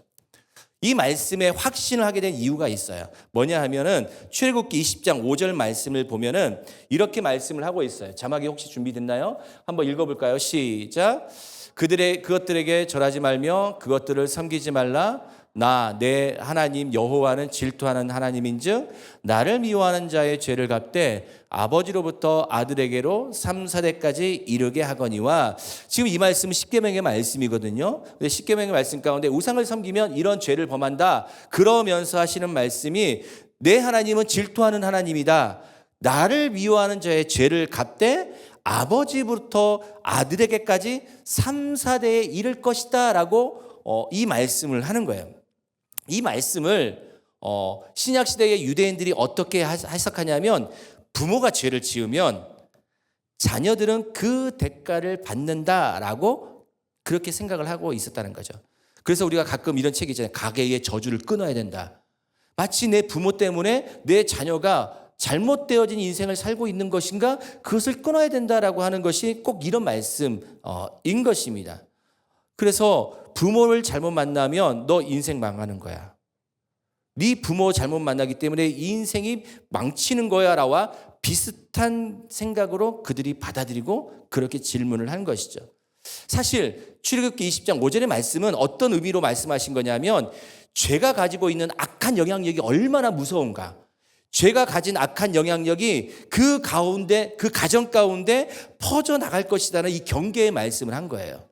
이 말씀에 확신을 하게 된 이유가 있어요. 뭐냐 하면은 출애굽기 20장 5절 말씀을 보면은 이렇게 말씀을 하고 있어요. 자막이 혹시 준비됐나요? 한번 읽어볼까요? 시작. 그것들에게 절하지 말며 그것들을 섬기지 말라. 나 내 하나님 여호와는 질투하는 하나님인즉 나를 미워하는 자의 죄를 갚되 아버지로부터 아들에게로 3-4대까지 이르게 하거니와. 지금 이 말씀은 십계명의 말씀이거든요. 근데 십계명의 말씀 가운데 우상을 섬기면 이런 죄를 범한다. 그러면서 하시는 말씀이 내 하나님은 질투하는 하나님이다. 나를 미워하는 자의 죄를 갚되 아버지부터 아들에게까지 3-4대에 이를 것이다 라고 이 말씀을 하는 거예요. 이 말씀을 신약시대의 유대인들이 어떻게 해석하냐면 부모가 죄를 지으면 자녀들은 그 대가를 받는다라고 그렇게 생각을 하고 있었다는 거죠. 그래서 우리가 가끔 이런 책이 있잖아요. 가계의 저주를 끊어야 된다. 마치 내 부모 때문에 내 자녀가 잘못되어진 인생을 살고 있는 것인가? 그것을 끊어야 된다라고 하는 것이 꼭 이런 말씀인 것입니다. 그래서 부모를 잘못 만나면 너 인생 망하는 거야. 네 부모 잘못 만나기 때문에 인생이 망치는 거야 라와 비슷한 생각으로 그들이 받아들이고 그렇게 질문을 한 것이죠. 사실 출애굽기 20장 5절의 말씀은 어떤 의미로 말씀하신 거냐면 죄가 가지고 있는 악한 영향력이 얼마나 무서운가. 죄가 가진 악한 영향력이 그 가운데, 그 가정 가운데 퍼져나갈 것이라는 이 경계의 말씀을 한 거예요.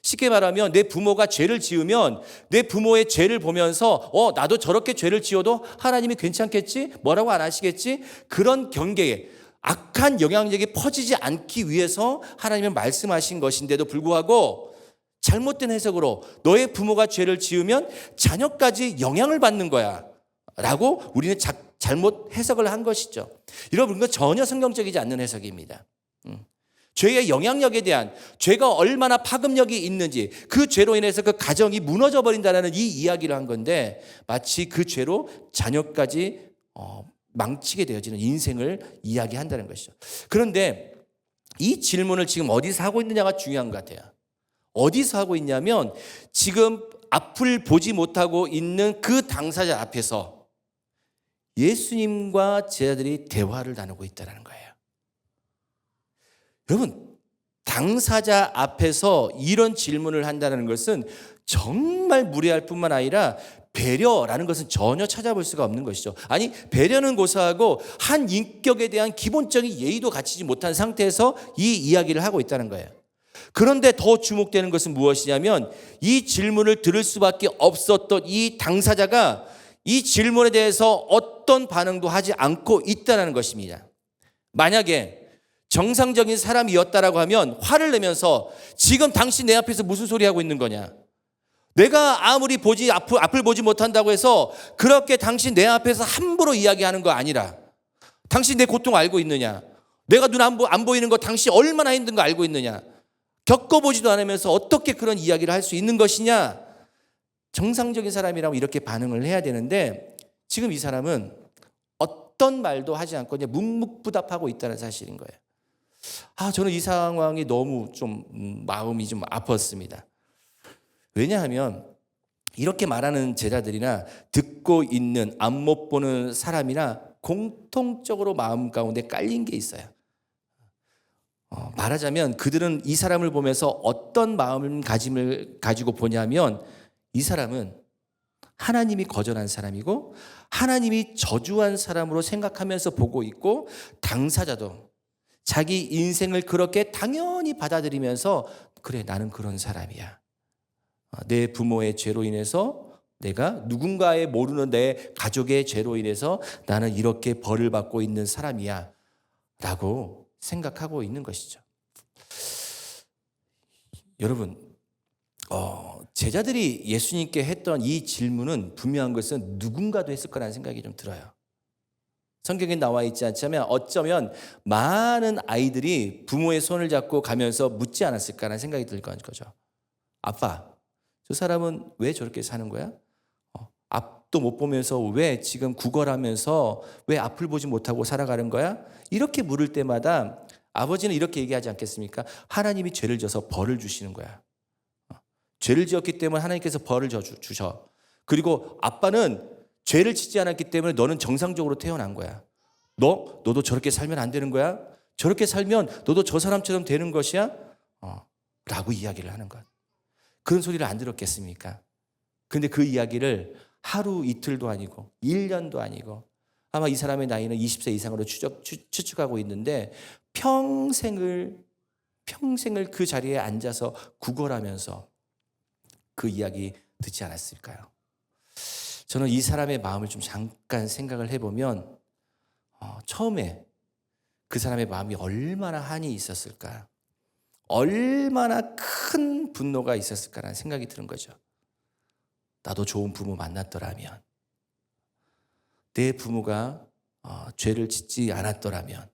쉽게 말하면 내 부모가 죄를 지으면 내 부모의 죄를 보면서 나도 저렇게 죄를 지어도 하나님이 괜찮겠지? 뭐라고 안 하시겠지? 그런 경계에 악한 영향력이 퍼지지 않기 위해서 하나님은 말씀하신 것인데도 불구하고 잘못된 해석으로 너의 부모가 죄를 지으면 자녀까지 영향을 받는 거야 라고 우리는 잘못 해석을 한 것이죠. 여러분, 그건 전혀 성경적이지 않는 해석입니다. 죄의 영향력에 대한, 죄가 얼마나 파급력이 있는지, 그 죄로 인해서 그 가정이 무너져 버린다는 이 이야기를 한 건데, 마치 그 죄로 자녀까지 망치게 되어지는 인생을 이야기한다는 것이죠. 그런데 이 질문을 지금 어디서 하고 있느냐가 중요한 것 같아요. 어디서 하고 있냐면 지금 앞을 보지 못하고 있는 그 당사자 앞에서 예수님과 제자들이 대화를 나누고 있다는 거예요. 여러분, 당사자 앞에서 이런 질문을 한다는 것은 정말 무례할 뿐만 아니라 배려라는 것은 전혀 찾아볼 수가 없는 것이죠. 아니, 배려는 고사하고 한 인격에 대한 기본적인 예의도 갖추지 못한 상태에서 이 이야기를 하고 있다는 거예요. 그런데 더 주목되는 것은 무엇이냐면 이 질문을 들을 수밖에 없었던 이 당사자가 이 질문에 대해서 어떤 반응도 하지 않고 있다는 것입니다. 만약에 정상적인 사람이었다라고 하면 화를 내면서 지금 당신 내 앞에서 무슨 소리 하고 있는 거냐? 내가 아무리 앞을 보지 못한다고 해서 그렇게 당신 내 앞에서 함부로 이야기하는 거 아니라 당신 내 고통 알고 있느냐? 내가 눈 안 보이는 거 당신 얼마나 힘든 거 알고 있느냐? 겪어보지도 않으면서 어떻게 그런 이야기를 할 수 있는 것이냐? 정상적인 사람이라면 이렇게 반응을 해야 되는데 지금 이 사람은 어떤 말도 하지 않고 그냥 묵묵부답하고 있다는 사실인 거예요. 저는 이 상황이 너무 좀 마음이 좀 아팠습니다. 왜냐하면 이렇게 말하는 제자들이나 듣고 있는 안못 보는 사람이나 공통적으로 마음 가운데 깔린 게 있어요. 말하자면 그들은 이 사람을 보면서 어떤 마음가짐을 가지고 보냐면 이 사람은 하나님이 거절한 사람이고 하나님이 저주한 사람으로 생각하면서 보고 있고 당사자도 자기 인생을 그렇게 당연히 받아들이면서 그래, 나는 그런 사람이야. 내 부모의 죄로 인해서 내가 누군가의 모르는 내 가족의 죄로 인해서 나는 이렇게 벌을 받고 있는 사람이야 라고 생각하고 있는 것이죠. 여러분, 제자들이 예수님께 했던 이 질문은 분명한 것은 누군가도 했을 거라는 생각이 좀 들어요. 성경에 나와 있지 않지만 어쩌면 많은 아이들이 부모의 손을 잡고 가면서 묻지 않았을까라는 생각이 들 거죠. 아빠, 저 사람은 왜 저렇게 사는 거야? 앞도 못 보면서 왜 지금 구걸하면서 왜 앞을 보지 못하고 살아가는 거야? 이렇게 물을 때마다 아버지는 이렇게 얘기하지 않겠습니까? 하나님이 죄를 져서 벌을 주시는 거야. 죄를 지었기 때문에 하나님께서 벌을 주셔. 그리고 아빠는 죄를 짓지 않았기 때문에 너는 정상적으로 태어난 거야. 너도 저렇게 살면 안 되는 거야? 저렇게 살면 너도 저 사람처럼 되는 것이야? 라고 이야기를 하는 것. 그런 소리를 안 들었겠습니까? 근데 그 이야기를 하루 이틀도 아니고 1년도 아니고 아마 이 사람의 나이는 20세 이상으로 추측하고 있는데 평생을 그 자리에 앉아서 구걸하면서 그 이야기 듣지 않았을까요? 저는 이 사람의 마음을 좀 잠깐 생각을 해보면 처음에 그 사람의 마음이 얼마나 한이 있었을까, 얼마나 큰 분노가 있었을까라는 생각이 드는 거죠. 나도 좋은 부모 만났더라면, 내 부모가 죄를 짓지 않았더라면,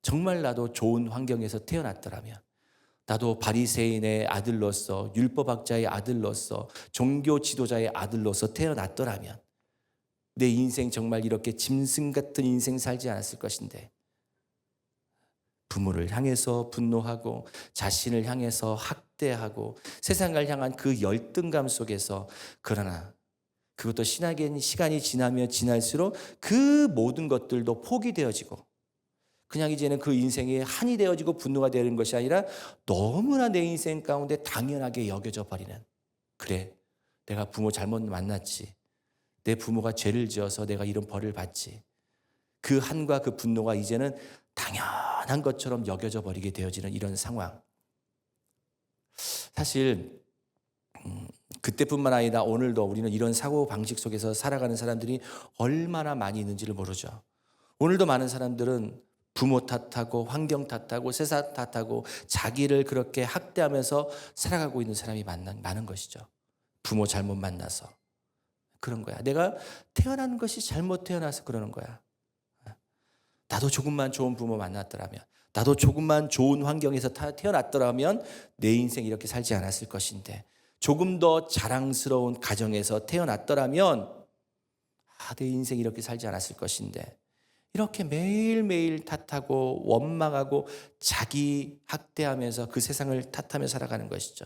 정말 나도 좋은 환경에서 태어났더라면, 나도 바리새인의 아들로서, 율법학자의 아들로서, 종교 지도자의 아들로서 태어났더라면 내 인생 정말 이렇게 짐승 같은 인생 살지 않았을 것인데 부모를 향해서 분노하고 자신을 향해서 학대하고 세상을 향한 그 열등감 속에서, 그러나 그것도 시간이 지나면 지날수록 그 모든 것들도 포기되어지고 그냥 이제는 그 인생이 한이 되어지고 분노가 되는 것이 아니라 너무나 내 인생 가운데 당연하게 여겨져 버리는, 그래, 내가 부모 잘못 만났지, 내 부모가 죄를 지어서 내가 이런 벌을 받지, 그 한과 그 분노가 이제는 당연한 것처럼 여겨져 버리게 되어지는 이런 상황. 사실 그때뿐만 아니라 오늘도 우리는 이런 사고 방식 속에서 살아가는 사람들이 얼마나 많이 있는지를 모르죠. 오늘도 많은 사람들은 부모 탓하고 환경 탓하고 세상 탓하고 자기를 그렇게 학대하면서 살아가고 있는 사람이 많은 것이죠. 부모 잘못 만나서 그런 거야. 내가 태어난 것이 잘못 태어나서 그러는 거야. 나도 조금만 좋은 부모 만났더라면, 나도 조금만 좋은 환경에서 태어났더라면 내 인생 이렇게 살지 않았을 것인데, 조금 더 자랑스러운 가정에서 태어났더라면 내 인생 이렇게 살지 않았을 것인데, 이렇게 매일매일 탓하고 원망하고 자기 학대하면서 그 세상을 탓하며 살아가는 것이죠.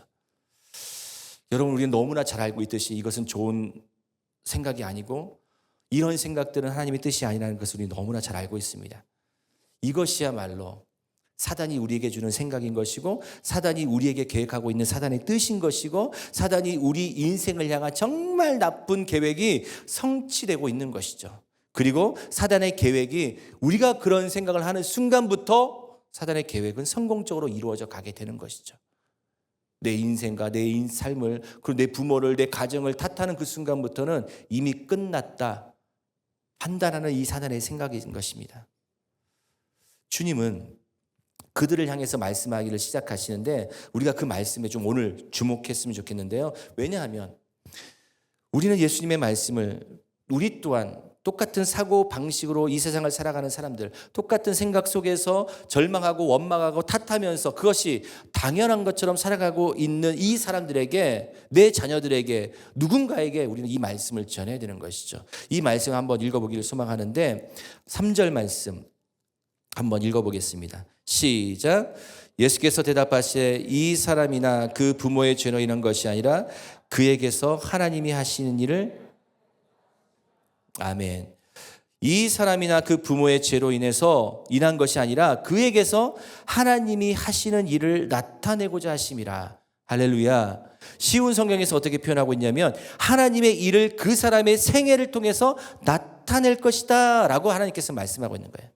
여러분, 우리는 너무나 잘 알고 있듯이 이것은 좋은 생각이 아니고, 이런 생각들은 하나님의 뜻이 아니라는 것을 우리 너무나 잘 알고 있습니다. 이것이야말로 사단이 우리에게 주는 생각인 것이고, 사단이 우리에게 계획하고 있는 사단의 뜻인 것이고, 사단이 우리 인생을 향한 정말 나쁜 계획이 성취되고 있는 것이죠. 그리고 사단의 계획이 우리가 그런 생각을 하는 순간부터 사단의 계획은 성공적으로 이루어져 가게 되는 것이죠. 내 인생과 내 삶을, 그리고 내 부모를, 내 가정을 탓하는 그 순간부터는 이미 끝났다 판단하는 이 사단의 생각인 것입니다. 주님은 그들을 향해서 말씀하기를 시작하시는데, 우리가 그 말씀에 좀 오늘 주목했으면 좋겠는데요. 왜냐하면 우리는 예수님의 말씀을 우리 또한 똑같은 사고 방식으로 이 세상을 살아가는 사람들, 똑같은 생각 속에서 절망하고 원망하고 탓하면서 그것이 당연한 것처럼 살아가고 있는 이 사람들에게, 내 자녀들에게, 누군가에게 우리는 이 말씀을 전해야 되는 것이죠. 이 말씀 한번 읽어보기를 소망하는데, 3절 말씀 한번 읽어보겠습니다. 시작. 예수께서 대답하시되 이 사람이나 그 부모의 죄로 인한 것이 아니라 그에게서 하나님이 하시는 일을, 아멘. 이 사람이나 그 부모의 죄로 인한 것이 아니라 그에게서 하나님이 하시는 일을 나타내고자 하심이라. 할렐루야. 쉬운 성경에서 어떻게 표현하고 있냐면, 하나님의 일을 그 사람의 생애를 통해서 나타낼 것이다 라고 하나님께서 말씀하고 있는 거예요.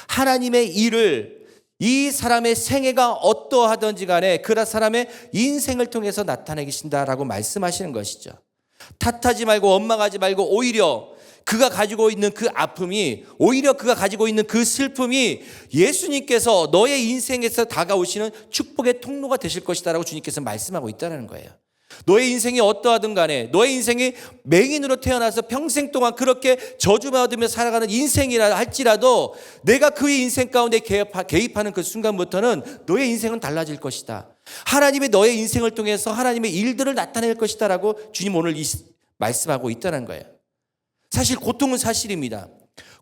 하나님의 일을 이 사람의 생애가 어떠하든지 간에 그 사람의 인생을 통해서 나타내신다라고 말씀하시는 것이죠. 탓하지 말고 원망하지 말고, 오히려 그가 가지고 있는 그 아픔이, 오히려 그가 가지고 있는 그 슬픔이 예수님께서 너의 인생에서 다가오시는 축복의 통로가 되실 것이다 라고 주님께서 말씀하고 있다는 거예요. 너의 인생이 어떠하든 간에, 너의 인생이 맹인으로 태어나서 평생 동안 그렇게 저주받으며 살아가는 인생이라 할지라도, 내가 그의 인생 가운데 개입하는 그 순간부터는 너의 인생은 달라질 것이다. 하나님이 너의 인생을 통해서 하나님의 일들을 나타낼 것이다 라고 주님 오늘 말씀하고 있다는 거예요. 사실 고통은 사실입니다.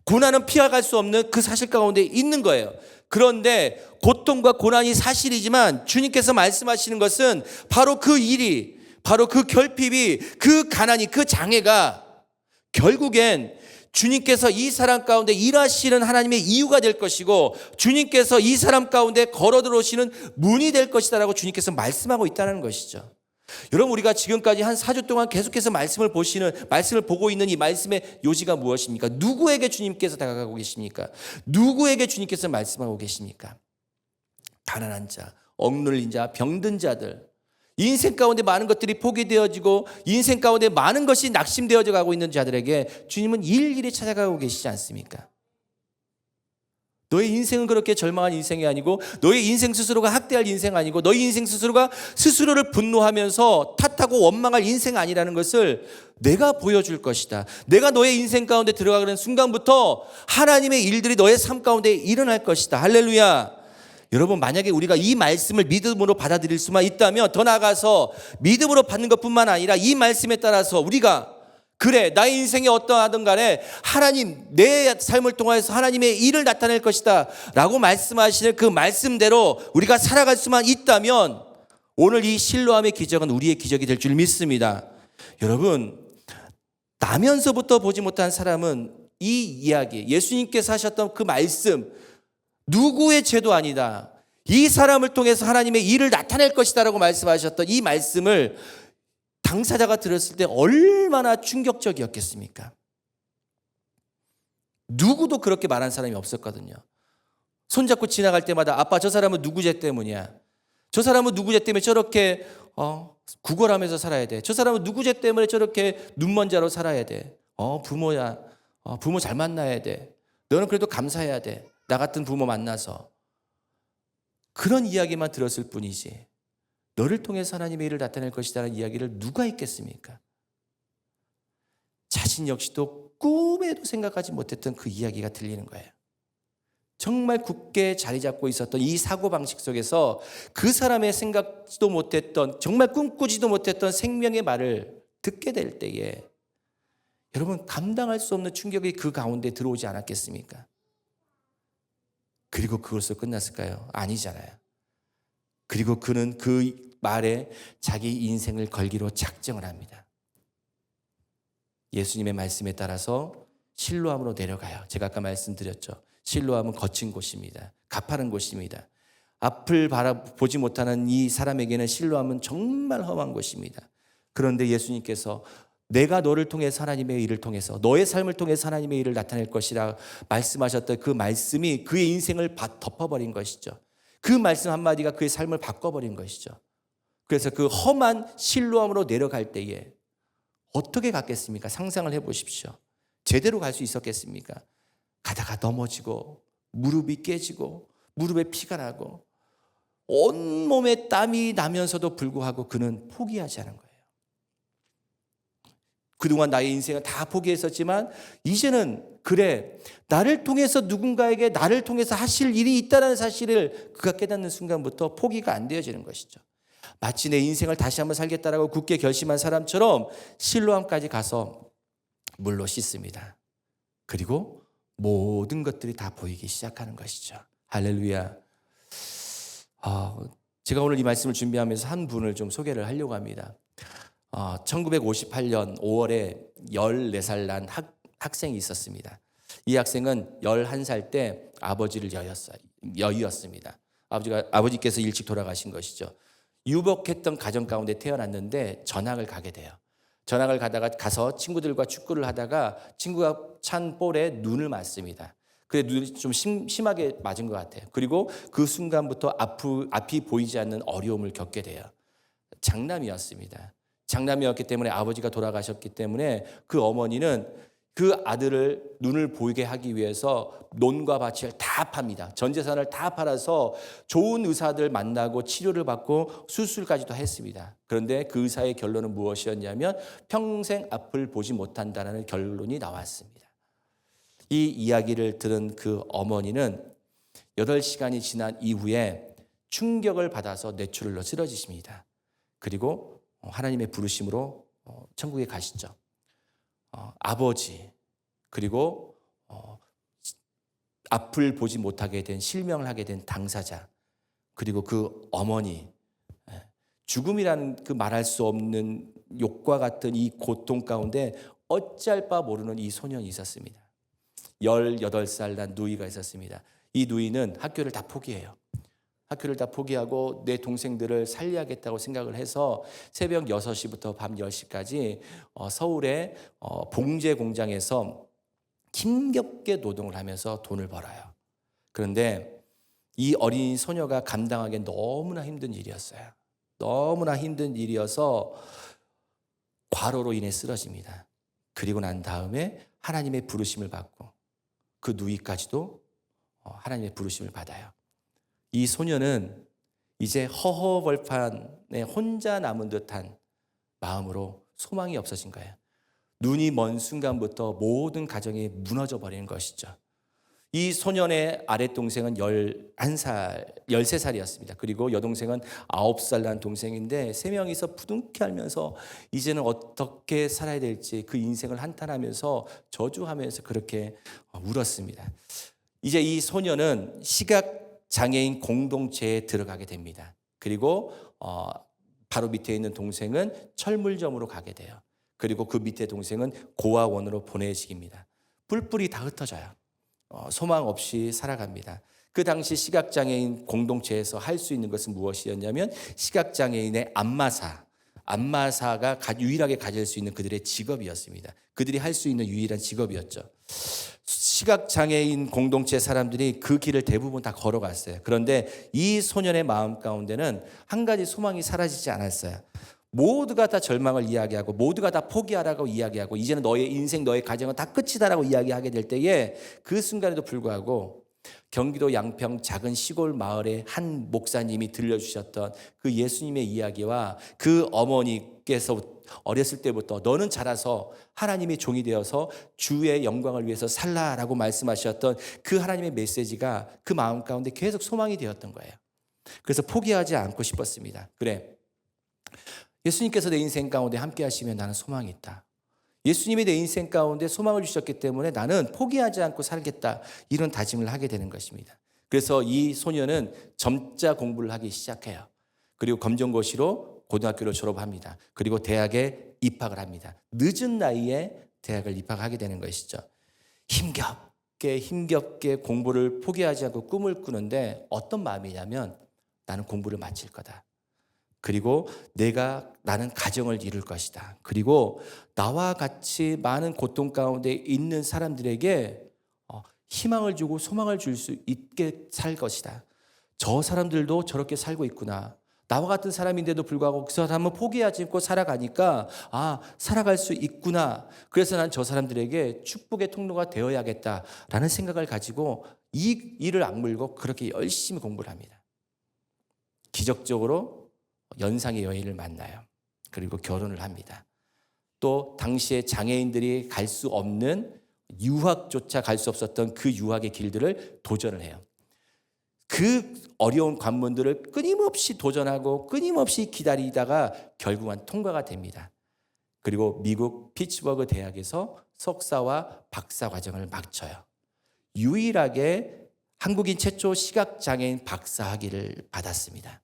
고난은 피해갈 수 없는 그 사실 가운데 있는 거예요. 그런데 고통과 고난이 사실이지만 주님께서 말씀하시는 것은 바로 그 일이, 바로 그 결핍이, 그 가난이, 그 장애가 결국엔 주님께서 이 사람 가운데 일하시는 하나님의 이유가 될 것이고, 주님께서 이 사람 가운데 걸어 들어오시는 문이 될 것이다 라고 주님께서 말씀하고 있다는 것이죠. 여러분, 우리가 지금까지 한 4주 동안 계속해서 말씀을 보고 있는 이 말씀의 요지가 무엇입니까? 누구에게 주님께서 다가가고 계십니까? 누구에게 주님께서 말씀하고 계십니까? 가난한 자, 억눌린 자, 병든 자들, 인생 가운데 많은 것들이 포기되어지고 인생 가운데 많은 것이 낙심되어져 가고 있는 자들에게 주님은 일일이 찾아가고 계시지 않습니까? 너의 인생은 그렇게 절망한 인생이 아니고, 너의 인생 스스로가 학대할 인생 아니고, 너의 인생 스스로가 스스로를 분노하면서 탓하고 원망할 인생 아니라는 것을 내가 보여줄 것이다. 내가 너의 인생 가운데 들어가는 순간부터 하나님의 일들이 너의 삶 가운데 일어날 것이다. 할렐루야. 여러분, 만약에 우리가 이 말씀을 믿음으로 받아들일 수만 있다면, 더 나아가서 믿음으로 받는 것뿐만 아니라 이 말씀에 따라서 우리가, 그래, 나의 인생이 어떠하든 간에 하나님, 내 삶을 통해서 하나님의 일을 나타낼 것이다 라고 말씀하시는 그 말씀대로 우리가 살아갈 수만 있다면, 오늘 이 실로암의 기적은 우리의 기적이 될 줄 믿습니다. 여러분, 나면서부터 보지 못한 사람은 이 이야기, 예수님께서 하셨던 그 말씀, 누구의 죄도 아니다, 이 사람을 통해서 하나님의 일을 나타낼 것이다 라고 말씀하셨던 이 말씀을 당사자가 들었을 때 얼마나 충격적이었겠습니까? 누구도 그렇게 말한 사람이 없었거든요. 손잡고 지나갈 때마다, 아빠, 저 사람은 누구 죄 때문이야? 저 사람은 누구 죄 때문에 저렇게 구걸하면서 살아야 돼. 저 사람은 누구 죄 때문에 저렇게 눈먼 자로 살아야 돼. 부모야. 부모 잘 만나야 돼. 너는 그래도 감사해야 돼. 나 같은 부모 만나서. 그런 이야기만 들었을 뿐이지 너를 통해서 하나님의 일을 나타낼 것이라는 이야기를 누가 있겠습니까? 자신 역시도 꿈에도 생각하지 못했던 그 이야기가 들리는 거예요. 정말 굳게 자리 잡고 있었던 이 사고방식 속에서 그 사람의 생각지도 못했던, 정말 꿈꾸지도 못했던 생명의 말을 듣게 될 때에 여러분, 감당할 수 없는 충격이 그 가운데 들어오지 않았겠습니까? 그리고 그것으로 끝났을까요? 아니잖아요. 그리고 그는 그 말에 자기 인생을 걸기로 작정을 합니다. 예수님의 말씀에 따라서 실로암으로 내려가요. 제가 아까 말씀드렸죠. 실로암은 거친 곳입니다. 가파른 곳입니다. 앞을 바라보지 못하는 이 사람에게는 실로암은 정말 험한 곳입니다. 그런데 예수님께서 내가 너를 통해서 하나님의 일을 통해서 너의 삶을 통해서 하나님의 일을 나타낼 것이라 말씀하셨던 그 말씀이 그의 인생을 덮어버린 것이죠. 그 말씀 한마디가 그의 삶을 바꿔버린 것이죠. 그래서 그 험한 실로암으로 내려갈 때에 어떻게 갔겠습니까? 상상을 해보십시오. 제대로 갈 수 있었겠습니까? 가다가 넘어지고 무릎이 깨지고 무릎에 피가 나고 온몸에 땀이 나면서도 불구하고 그는 포기하지 않은 거예요. 그동안 나의 인생을 다 포기했었지만 이제는 그래, 나를 통해서 누군가에게 나를 통해서 하실 일이 있다는 사실을 그가 깨닫는 순간부터 포기가 안 되어지는 것이죠. 마치 내 인생을 다시 한번 살겠다라고 굳게 결심한 사람처럼 실로암까지 가서 물로 씻습니다. 그리고 모든 것들이 다 보이기 시작하는 것이죠. 할렐루야. 제가 오늘 이 말씀을 준비하면서 한 분을 좀 소개를 하려고 합니다. 1958년 5월에 14살 난 학생이 있었습니다. 이 학생은 11살 때 아버지를 여의었습니다. 아버지께서 일찍 돌아가신 것이죠. 유복했던 가정 가운데 태어났는데 전학을 가게 돼요. 전학을 가서 친구들과 축구를 하다가 친구가 찬 볼에 눈을 맞습니다. 그래 눈이 좀 심하게 맞은 것 같아요. 그리고 그 순간부터 앞이 보이지 않는 어려움을 겪게 돼요. 장남이었습니다. 장남이었기 때문에 아버지가 돌아가셨기 때문에 그 어머니는 그 아들을 눈을 보이게 하기 위해서 논과 밭을 다 팝니다. 전 재산을 다 팔아서 좋은 의사들 만나고 치료를 받고 수술까지도 했습니다. 그런데 그 의사의 결론은 무엇이었냐면 평생 앞을 보지 못한다는 결론이 나왔습니다. 이 이야기를 들은 그 어머니는 8시간이 지난 이후에 충격을 받아서 뇌출혈로 쓰러지십니다. 그리고 하나님의 부르심으로 천국에 가시죠. 아버지 그리고 앞을 보지 못하게 된 실명을 하게 된 당사자 그리고 그 어머니 죽음이라는 그 말할 수 없는 욕과 같은 이 고통 가운데 어찌할 바 모르는 이 소년이 있었습니다. 18살 난 누이가 있었습니다. 이 누이는 학교를 다 포기해요. 학교를 다 포기하고 내 동생들을 살려야겠다고 생각을 해서 새벽 6시부터 밤 10시까지 서울의 봉제 공장에서 힘겹게 노동을 하면서 돈을 벌어요. 그런데 이 어린 소녀가 감당하기엔 너무나 힘든 일이었어요. 너무나 힘든 일이어서 과로로 인해 쓰러집니다. 그리고 난 다음에 하나님의 부르심을 받고 그 누이까지도 하나님의 부르심을 받아요. 이 소녀는 이제 허허벌판에 혼자 남은 듯한 마음으로 소망이 없어진 거예요. 눈이 먼 순간부터 모든 가정이 무너져 버리는 것이죠. 이 소년의 아랫동생은 13살이었습니다. 그리고 여동생은 9살 난 동생인데 3명이서 부둥켜 알면서 이제는 어떻게 살아야 될지 그 인생을 한탄하면서 저주하면서 그렇게 울었습니다. 이제 이 소년은 시각장애인 공동체에 들어가게 됩니다. 그리고 바로 밑에 있는 동생은 철물점으로 가게 돼요. 그리고 그 밑에 동생은 고아원으로 보내집니다. 뿔뿔이 다 흩어져요. 소망 없이 살아갑니다. 그 당시 시각장애인 공동체에서 할 수 있는 것은 무엇이었냐면 시각장애인의 안마사가 유일하게 가질 수 있는 그들의 직업이었습니다. 그들이 할 수 있는 유일한 직업이었죠. 시각장애인 공동체 사람들이 그 길을 대부분 다 걸어갔어요. 그런데 이 소년의 마음 가운데는 한 가지 소망이 사라지지 않았어요. 모두가 다 절망을 이야기하고 모두가 다 포기하라고 이야기하고 이제는 너의 인생, 너의 가정은 다 끝이다라고 이야기하게 될 때에 그 순간에도 불구하고 경기도 양평 작은 시골 마을의 한 목사님이 들려주셨던 그 예수님의 이야기와 그 어머니께서 어렸을 때부터 너는 자라서 하나님의 종이 되어서 주의 영광을 위해서 살라라고 말씀하셨던 그 하나님의 메시지가 그 마음 가운데 계속 소망이 되었던 거예요. 그래서 포기하지 않고 싶었습니다. 그래, 예수님께서 내 인생 가운데 함께 하시면 나는 소망이 있다. 예수님이 내 인생 가운데 소망을 주셨기 때문에 나는 포기하지 않고 살겠다. 이런 다짐을 하게 되는 것입니다. 그래서 이 소녀는 점자 공부를 하기 시작해요. 그리고 검정고시로 고등학교를 졸업합니다. 그리고 대학에 입학을 합니다. 늦은 나이에 대학을 입학하게 되는 것이죠. 힘겹게 공부를 포기하지 않고 꿈을 꾸는데 어떤 마음이냐면 나는 공부를 마칠 거다. 그리고 나는 가정을 이룰 것이다. 그리고 나와 같이 많은 고통 가운데 있는 사람들에게 희망을 주고 소망을 줄 수 있게 살 것이다. 저 사람들도 저렇게 살고 있구나. 나와 같은 사람인데도 불구하고 그 사람은 포기하지 않고 살아가니까 살아갈 수 있구나. 그래서 난 저 사람들에게 축복의 통로가 되어야겠다라는 생각을 가지고 이 일을 악물고 그렇게 열심히 공부를 합니다. 기적적으로 연상의 여인을 만나요. 그리고 결혼을 합니다. 또 당시에 장애인들이 갈 수 없는 유학조차 갈 수 없었던 그 유학의 길들을 도전을 해요. 그 어려운 관문들을 끊임없이 도전하고 끊임없이 기다리다가 결국은 통과가 됩니다. 그리고 미국 피츠버그 대학에서 석사와 박사 과정을 마쳐요. 유일하게 한국인 최초 시각장애인 박사 학위를 받았습니다.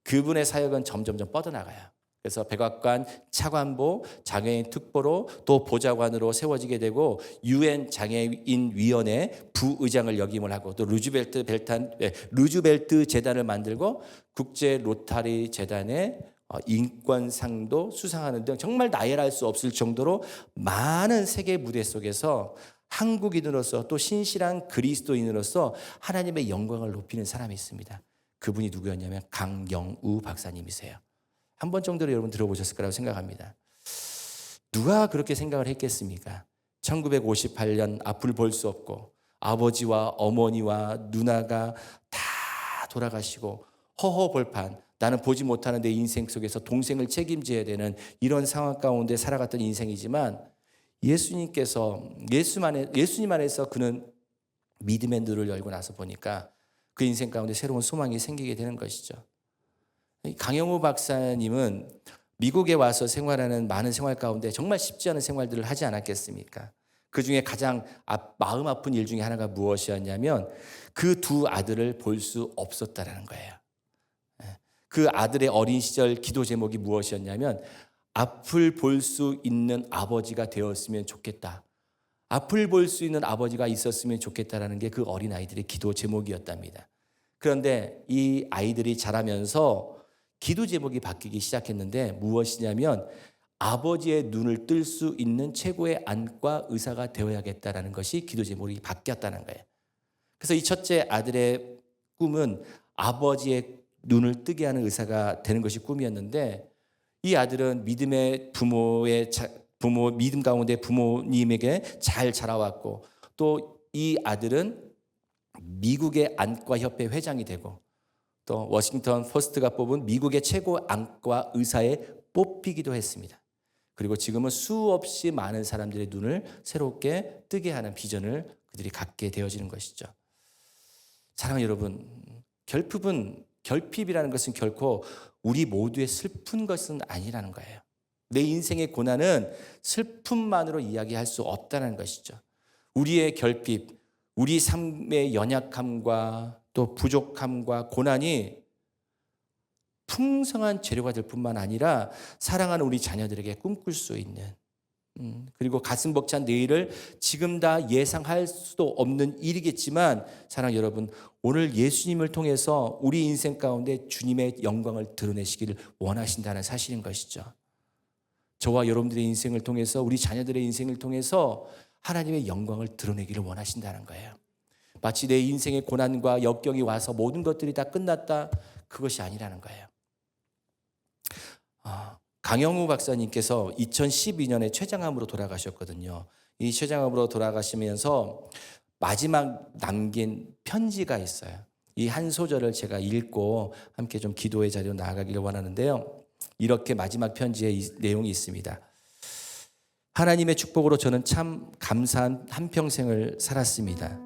그분의 사역은 점점점 뻗어나가요. 그래서 백악관 차관보, 장애인 특보로 또 보좌관으로 세워지게 되고 유엔 장애인 위원회 부의장을 역임을 하고 또 루즈벨트 재단을 만들고 국제 로타리 재단의 인권상도 수상하는 등 정말 나열할 수 없을 정도로 많은 세계 무대 속에서 한국인으로서 또 신실한 그리스도인으로서 하나님의 영광을 높이는 사람이 있습니다. 그분이 누구였냐면 강영우 박사님이세요. 한 번 정도로 여러분 들어보셨을 거라고 생각합니다. 누가 그렇게 생각을 했겠습니까? 1958년 앞을 볼 수 없고 아버지와 어머니와 누나가 다 돌아가시고 허허벌판, 나는 보지 못하는 내 인생 속에서 동생을 책임져야 되는 이런 상황 가운데 살아갔던 인생이지만 예수님 안에서 그는 믿음의 눈을 열고 나서 보니까 그 인생 가운데 새로운 소망이 생기게 되는 것이죠. 강영우 박사님은 미국에 와서 생활하는 많은 생활 가운데 정말 쉽지 않은 생활들을 하지 않았겠습니까? 그 중에 가장 마음 아픈 일 중에 하나가 무엇이었냐면 그 두 아들을 볼 수 없었다라는 거예요. 그 아들의 어린 시절 기도 제목이 무엇이었냐면 앞을 볼 수 있는 아버지가 되었으면 좋겠다. 앞을 볼 수 있는 아버지가 있었으면 좋겠다라는 게 그 어린 아이들의 기도 제목이었답니다. 그런데 이 아이들이 자라면서 기도 제목이 바뀌기 시작했는데 무엇이냐면 아버지의 눈을 뜰 수 있는 최고의 안과 의사가 되어야겠다라는 것이 기도 제목이 바뀌었다는 거예요. 그래서 이 첫째 아들의 꿈은 아버지의 눈을 뜨게 하는 의사가 되는 것이 꿈이었는데 이 아들은 믿음 가운데 부모님에게 잘 자라왔고 또 이 아들은 미국의 안과협회 회장이 되고 또 워싱턴 포스트가 뽑은 미국의 최고 안과 의사에 뽑히기도 했습니다. 그리고 지금은 수없이 많은 사람들의 눈을 새롭게 뜨게 하는 비전을 그들이 갖게 되어지는 것이죠. 사랑하는 여러분, 결핍이라는 것은 결코 우리 모두의 슬픈 것은 아니라는 거예요. 내 인생의 고난은 슬픔만으로 이야기할 수 없다는 것이죠. 우리의 결핍, 우리 삶의 연약함과 또 부족함과 고난이 풍성한 재료가 될 뿐만 아니라 사랑하는 우리 자녀들에게 꿈꿀 수 있는 그리고 가슴 벅찬 내일을 지금 다 예상할 수도 없는 일이겠지만 사랑하는 여러분, 오늘 예수님을 통해서 우리 인생 가운데 주님의 영광을 드러내시기를 원하신다는 사실인 것이죠. 저와 여러분들의 인생을 통해서 우리 자녀들의 인생을 통해서 하나님의 영광을 드러내기를 원하신다는 거예요. 마치 내 인생의 고난과 역경이 와서 모든 것들이 다 끝났다, 그것이 아니라는 거예요. 강영우 박사님께서 2012년에 췌장암으로 돌아가셨거든요. 이 췌장암으로 돌아가시면서 마지막 남긴 편지가 있어요. 이 한 소절을 제가 읽고 함께 좀 기도의 자리로 나아가기를 원하는데요. 이렇게 마지막 편지에 내용이 있습니다. 하나님의 축복으로 저는 참 감사한 한평생을 살았습니다.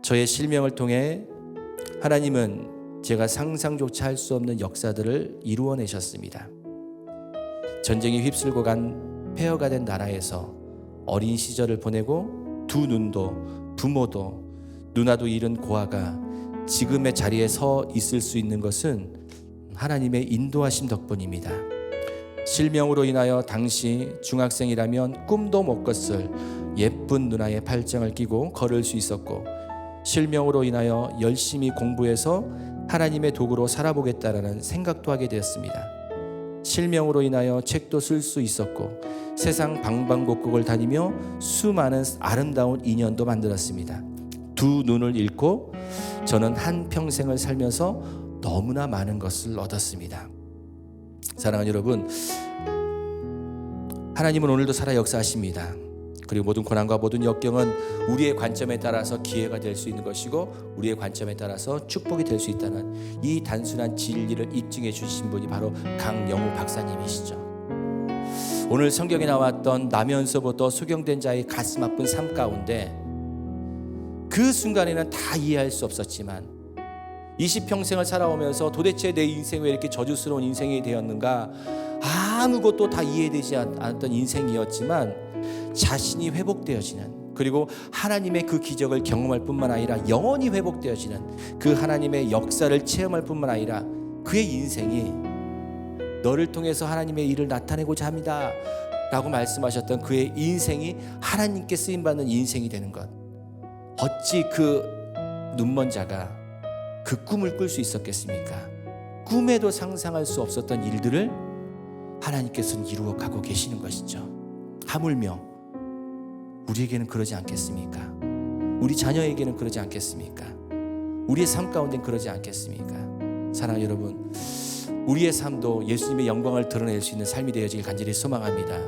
저의 실명을 통해 하나님은 제가 상상조차 할 수 없는 역사들을 이루어내셨습니다. 전쟁이 휩쓸고 간 폐허가 된 나라에서 어린 시절을 보내고 두 눈도 부모도 누나도 잃은 고아가 지금의 자리에 서 있을 수 있는 것은 하나님의 인도하심 덕분입니다. 실명으로 인하여 당시 중학생이라면 꿈도 못 꿨을 예쁜 누나의 팔짱을 끼고 걸을 수 있었고, 실명으로 인하여 열심히 공부해서 하나님의 도구로 살아보겠다라는 생각도 하게 되었습니다. 실명으로 인하여 책도 쓸 수 있었고, 세상 방방곡곡을 다니며 수많은 아름다운 인연도 만들었습니다. 두 눈을 잃고 저는 한 평생을 살면서 너무나 많은 것을 얻었습니다. 사랑하는 여러분, 하나님은 오늘도 살아 역사하십니다. 그리고 모든 고난과 모든 역경은 우리의 관점에 따라서 기회가 될 수 있는 것이고, 우리의 관점에 따라서 축복이 될 수 있다는 이 단순한 진리를 입증해 주신 분이 바로 강영우 박사님이시죠. 오늘 성경에 나왔던 나면서부터 소경된 자의 가슴 아픈 삶 가운데 그 순간에는 다 이해할 수 없었지만 20평생을 살아오면서 도대체 내 인생이 왜 이렇게 저주스러운 인생이 되었는가, 아무것도 다 이해되지 않았던 인생이었지만 자신이 회복되어지는, 그리고 하나님의 그 기적을 경험할 뿐만 아니라 영원히 회복되어지는 그 하나님의 역사를 체험할 뿐만 아니라 그의 인생이 너를 통해서 하나님의 일을 나타내고자 합니다 라고 말씀하셨던 그의 인생이 하나님께 쓰임받는 인생이 되는 것, 어찌 그 눈먼 자가 그 꿈을 꿀 수 있었겠습니까? 꿈에도 상상할 수 없었던 일들을 하나님께서는 이루어 가고 계시는 것이죠. 하물며 우리에게는 그러지 않겠습니까? 우리 자녀에게는 그러지 않겠습니까? 우리의 삶 가운데는 그러지 않겠습니까? 사랑하는 여러분, 우리의 삶도 예수님의 영광을 드러낼 수 있는 삶이 되어지길 간절히 소망합니다.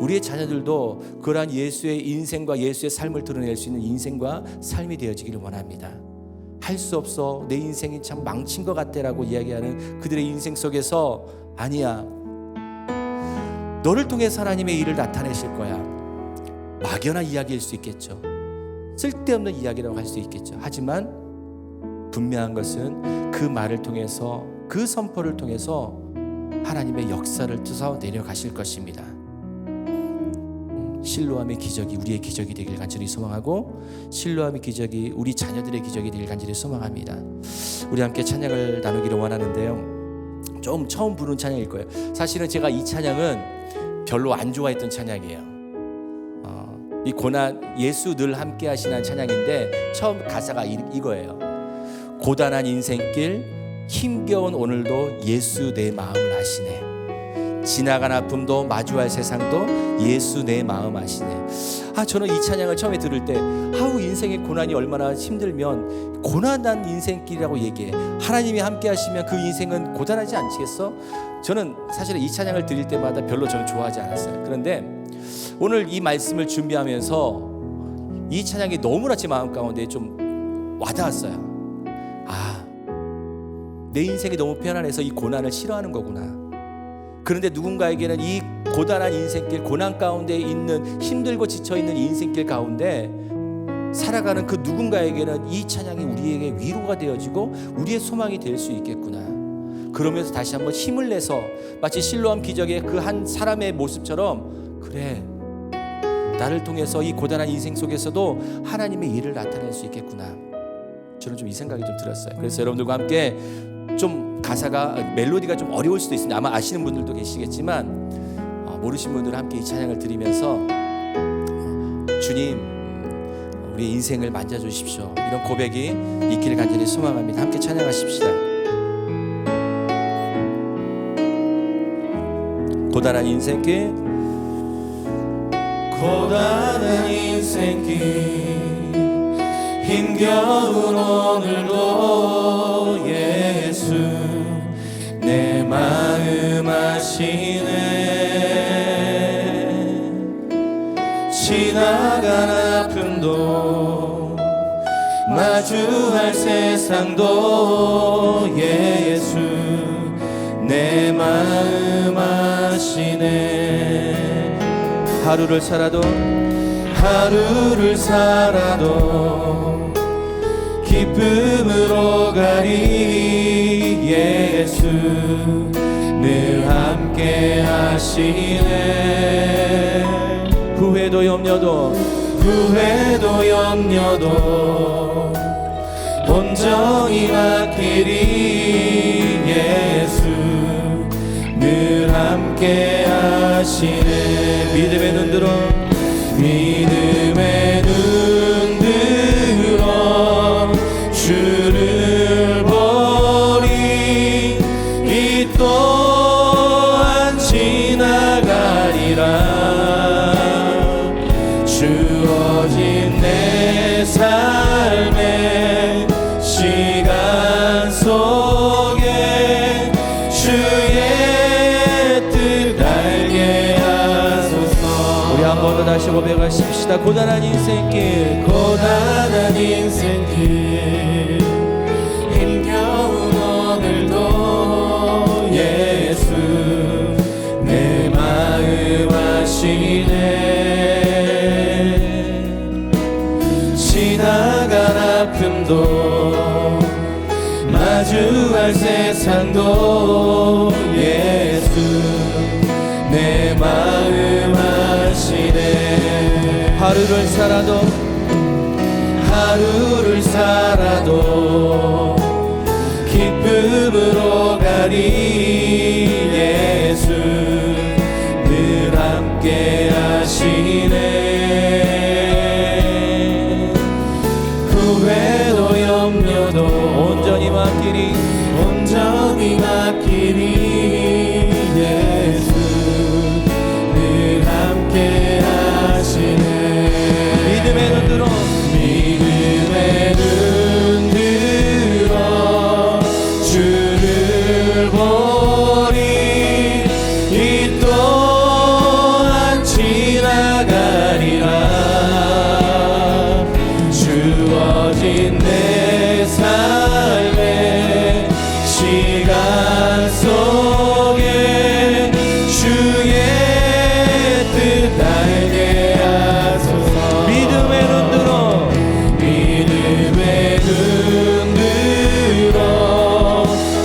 우리의 자녀들도 그러한 예수의 인생과 예수의 삶을 드러낼 수 있는 인생과 삶이 되어지기를 원합니다. 할 수 없어, 내 인생이 참 망친 것 같다라고 이야기하는 그들의 인생 속에서, 아니야, 너를 통해서 하나님의 일을 나타내실 거야. 막연한 이야기일 수 있겠죠. 쓸데없는 이야기라고 할 수 있겠죠. 하지만 분명한 것은 그 말을 통해서, 그 선포를 통해서 하나님의 역사를 뜯어 내려가실 것입니다. 실로암의 기적이 우리의 기적이 되길 간절히 소망하고, 실로암의 기적이 우리 자녀들의 기적이 되길 간절히 소망합니다. 우리 함께 찬양을 나누기를 원하는데요, 좀 처음 부르는 찬양일 거예요. 사실은 제가 이 찬양은 별로 안 좋아했던 찬양이에요. 이 고난, 예수 늘 함께 하시는 찬양인데 처음 가사가 이거예요. 고단한 인생길 힘겨운 오늘도 예수 내 마음을 아시네. 지나간 아픔도 마주할 세상도 예수 내 마음 아시네. 저는 이 찬양을 처음에 들을 때 인생의 고난이 얼마나 힘들면 고난한 인생길이라고 얘기해. 하나님이 함께 하시면 그 인생은 고단하지 않겠어? 저는 사실 이 찬양을 들을 때마다 별로 저는 좋아하지 않았어요. 그런데 오늘 이 말씀을 준비하면서 이 찬양이 너무나 제 마음 가운데 좀 와닿았어요. 내 인생이 너무 편안해서 이 고난을 싫어하는 거구나. 그런데 누군가에게는 이 고단한 인생길, 고난 가운데 있는, 힘들고 지쳐있는 인생길 가운데 살아가는 그 누군가에게는 이 찬양이 우리에게 위로가 되어지고 우리의 소망이 될 수 있겠구나. 그러면서 다시 한번 힘을 내서 마치 실로암 기적의 그 한 사람의 모습처럼, 그래, 나를 통해서 이 고단한 인생 속에서도 하나님의 일을 나타낼 수 있겠구나. 저는 좀 이 생각이 좀 들었어요. 그래서 여러분들과 함께 좀 가사가, 멜로디가 좀 어려울 수도 있습니다. 아마 아시는 분들도 계시겠지만 모르신 분들은 함께 이 찬양을 드리면서 주님, 우리 인생을 만져주십시오, 이런 고백이 있기를 간절히 소망합니다. 함께 찬양하십시다. 고단한 인생길 고단한 인생길 힘겨운 오늘도 예수 내 마음 아시네. 지나간 아픔도 마주할 세상도 예수 내 마음 아시네. 하루를 살아도 기쁨으로 가리 예수 늘 함께 하시네. 후회도 염려도 온전히 맡기리 예수 늘 함께 하시네. 믿음의 눈 들어 주를 보리 이 또한 지나가리라. 주어진 내 삶의 시간 속에 주의 뜻 알게 하소서. 우리 한 번 더 다시 고백하십시다. 고단한 인생길 힘겨운 오늘도 예수 내 마음 아시네. 지나간 아픔도 마주할 세상도 예수 내 마음 아시네. 하루를 살아도 기쁨으로 가리 예수 늘 함께 하시네. 후회도 염려도 온전히 맡기리 예수 늘 함께 하시네. 믿음의 눈 들어 주를 보리 이 또한 지나가리라. 주어진 내 삶의 시간 속에 주의 뜻 알게 하소서. 믿음의 눈 들어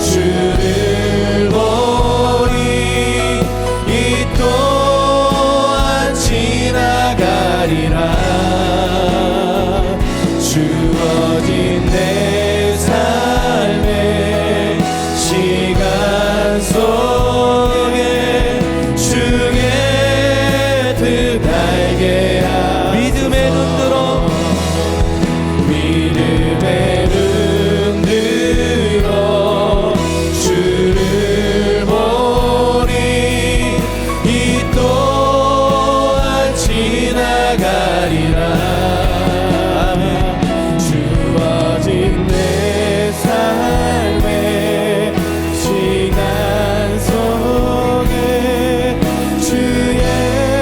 주를 보리 이 또한 지나가리라. 주어진 내 삶의 시간 속에 주의 뜻 알게 하소서. 믿음의 눈 들어 주를 보리 이 또한 지나가리라. 주어진 내 삶의 시간 속에 주의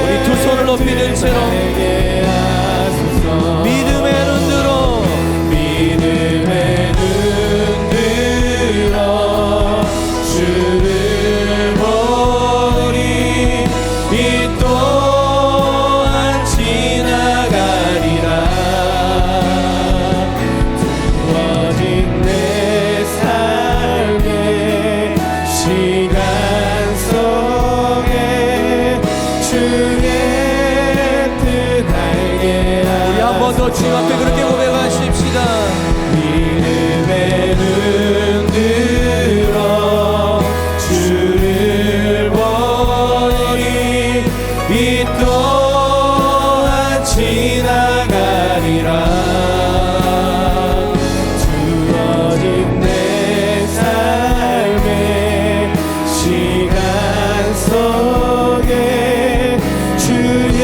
우리 두 손을 높이는 채로 믿음의 눈 들어 주를 보리 이 또한 지나가리라. 주어진 내 삶의 시간 속에 주의 뜻 알게 하소서. 우리 한 번 더 주님 앞에 그렇게 고백하십시다. 믿음의 눈 들어 주를 보리 이 또한 지나가리라. 주어진 내 삶의 시간 속에 주의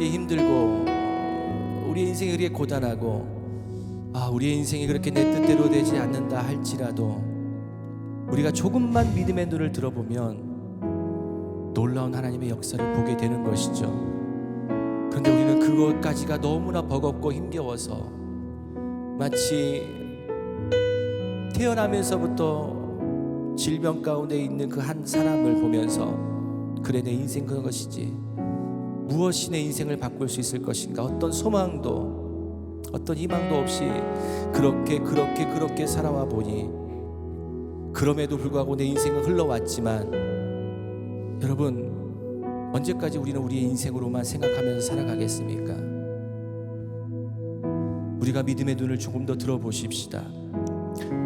그렇게 힘들고 우리의 인생이 그렇게 고단하고 우리의 인생이 그렇게 내 뜻대로 되지 않는다 할지라도 우리가 조금만 믿음의 눈을 들어보면 놀라운 하나님의 역사를 보게 되는 것이죠. 그런데 우리는 그것까지가 너무나 버겁고 힘겨워서 마치 태어나면서부터 질병 가운데 있는 그 한 사람을 보면서 그래, 내 인생 그것이지, 무엇이 내 인생을 바꿀 수 있을 것인가, 어떤 소망도 어떤 희망도 없이 그렇게 살아와 보니 그럼에도 불구하고 내 인생은 흘러왔지만 여러분, 언제까지 우리는 우리의 인생으로만 생각하면서 살아가겠습니까? 우리가 믿음의 눈을 조금 더 들어보십시다.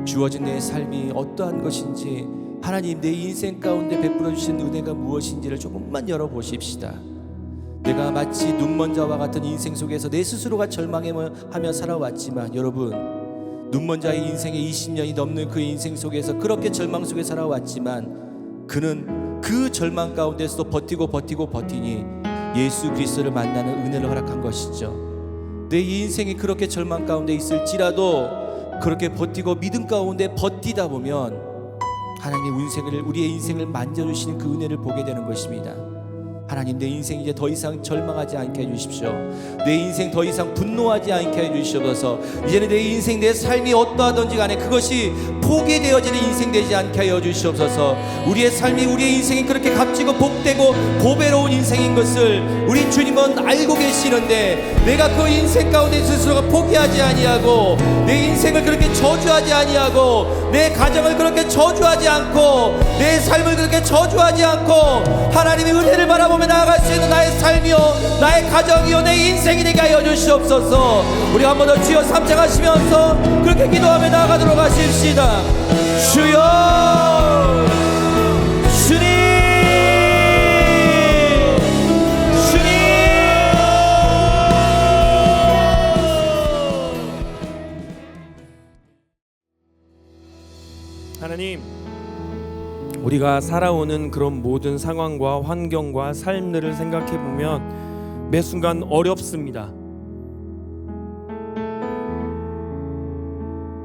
주어진 내 삶이 어떠한 것인지, 하나님 내 인생 가운데 베풀어 주신 은혜가 무엇인지를 조금만 열어보십시다. 내가 마치 눈먼 자와 같은 인생 속에서 내 스스로가 절망하며 살아왔지만, 여러분, 눈먼 자의 인생의 20년이 넘는 그 인생 속에서 그렇게 절망 속에 살아왔지만 그는 그 절망 가운데서도 버티니 예수 그리스도를 만나는 은혜를 허락한 것이죠. 내 인생이 그렇게 절망 가운데 있을지라도 그렇게 버티고 믿음 가운데 버티다 보면 하나님의 우리의 인생을 만져주시는 그 은혜를 보게 되는 것입니다. 하나님, 내 인생 이제 더 이상 절망하지 않게 해주십시오. 내 인생 더 이상 분노하지 않게 해주시옵소서. 이제는 내 인생, 내 삶이 어떠하든지 간에 그것이 포기되어지는 인생 되지 않게 하여 주시옵소서. 우리의 삶이, 우리의 인생이 그렇게 값지고 복되고 보배로운 인생인 것을 우리 주님은 알고 계시는데, 내가 그 인생 가운데 스스로가 포기하지 아니하고 내 인생을 그렇게 저주하지 아니하고 내 가정을 그렇게 저주하지 않고 내 삶을 그렇게 저주하지 않고 하나님의 은혜를 바라보며 나아갈 수 있는 나의 삶이요, 나의 가정이요, 내 인생이 되게 하여 주시옵소서. 우리 한 번 더 주여 삼창하시면서 그렇게 기도하며 나아가도록 하십시다. 주여, 주님, 주님. 하나님, 우리가 살아오는 그런 모든 상황과 환경과 삶들을 생각해 보면 매 순간 어렵습니다.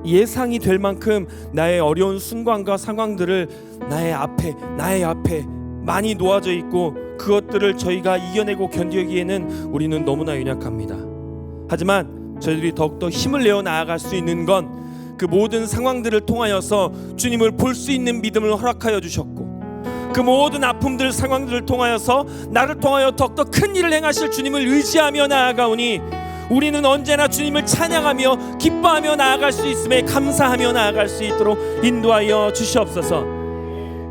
예상이 될 만큼 나의 어려운 순간과 상황들을 나의 앞에 많이 놓아져 있고, 그것들을 저희가 이겨내고 견디기에는 우리는 너무나 연약합니다. 하지만 저희들이 더욱더 힘을 내어 나아갈 수 있는 건 그 모든 상황들을 통하여서 주님을 볼 수 있는 믿음을 허락하여 주셨고, 그 모든 아픔들, 상황들을 통하여서 나를 통하여 더욱더 큰 일을 행하실 주님을 의지하며 나아가오니 우리는 언제나 주님을 찬양하며 기뻐하며 나아갈 수 있음에 감사하며 나아갈 수 있도록 인도하여 주시옵소서.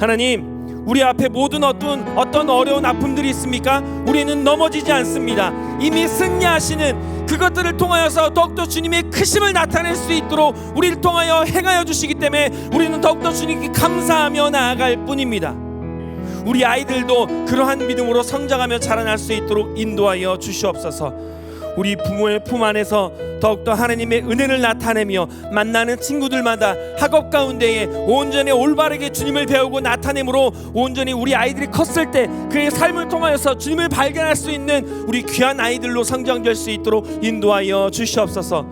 하나님, 우리 앞에 모든 어떤 어려운 아픔들이 있습니까? 우리는 넘어지지 않습니다. 이미 승리하시는 그것들을 통하여서 더욱더 주님의 크심을 나타낼 수 있도록 우리를 통하여 행하여 주시기 때문에 우리는 더욱더 주님께 감사하며 나아갈 뿐입니다. 우리 아이들도 그러한 믿음으로 성장하며 자라날 수 있도록 인도하여 주시옵소서. 우리 부모의 품 안에서 더욱더 하나님의 은혜를 나타내며 만나는 친구들마다 학업 가운데에 온전히 올바르게 주님을 배우고 나타내므로 온전히 우리 아이들이 컸을 때 그의 삶을 통하여서 주님을 발견할 수 있는 우리 귀한 아이들로 성장될 수 있도록 인도하여 주시옵소서.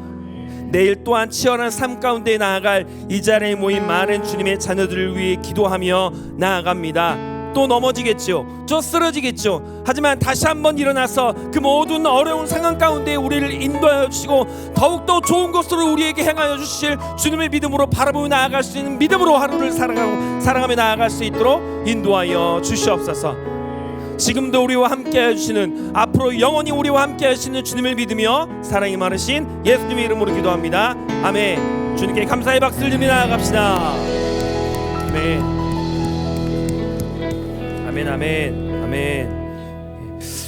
내일 또한 치열한 삶 가운데 나아갈 이 자리에 모인 많은 주님의 자녀들을 위해 기도하며 나아갑니다. 또 넘어지겠죠, 또 쓰러지겠죠. 하지만 다시 한번 일어나서 그 모든 어려운 상황 가운데 우리를 인도하여 주시고 더욱더 좋은 것으로 우리에게 행하여 주실 주님의 믿음으로 바라보며 나아갈 수 있는 믿음으로 하루를 살아가며 나아갈 수 있도록 인도하여 주시옵소서. 지금도 우리와 함께 해주시는, 앞으로 영원히 우리와 함께 하시는 주님을 믿으며 사랑이 많으신 예수님의 이름으로 기도합니다. 아멘. 주님께 감사의 박수를 들며 나아갑시다. 아멘. 아멘.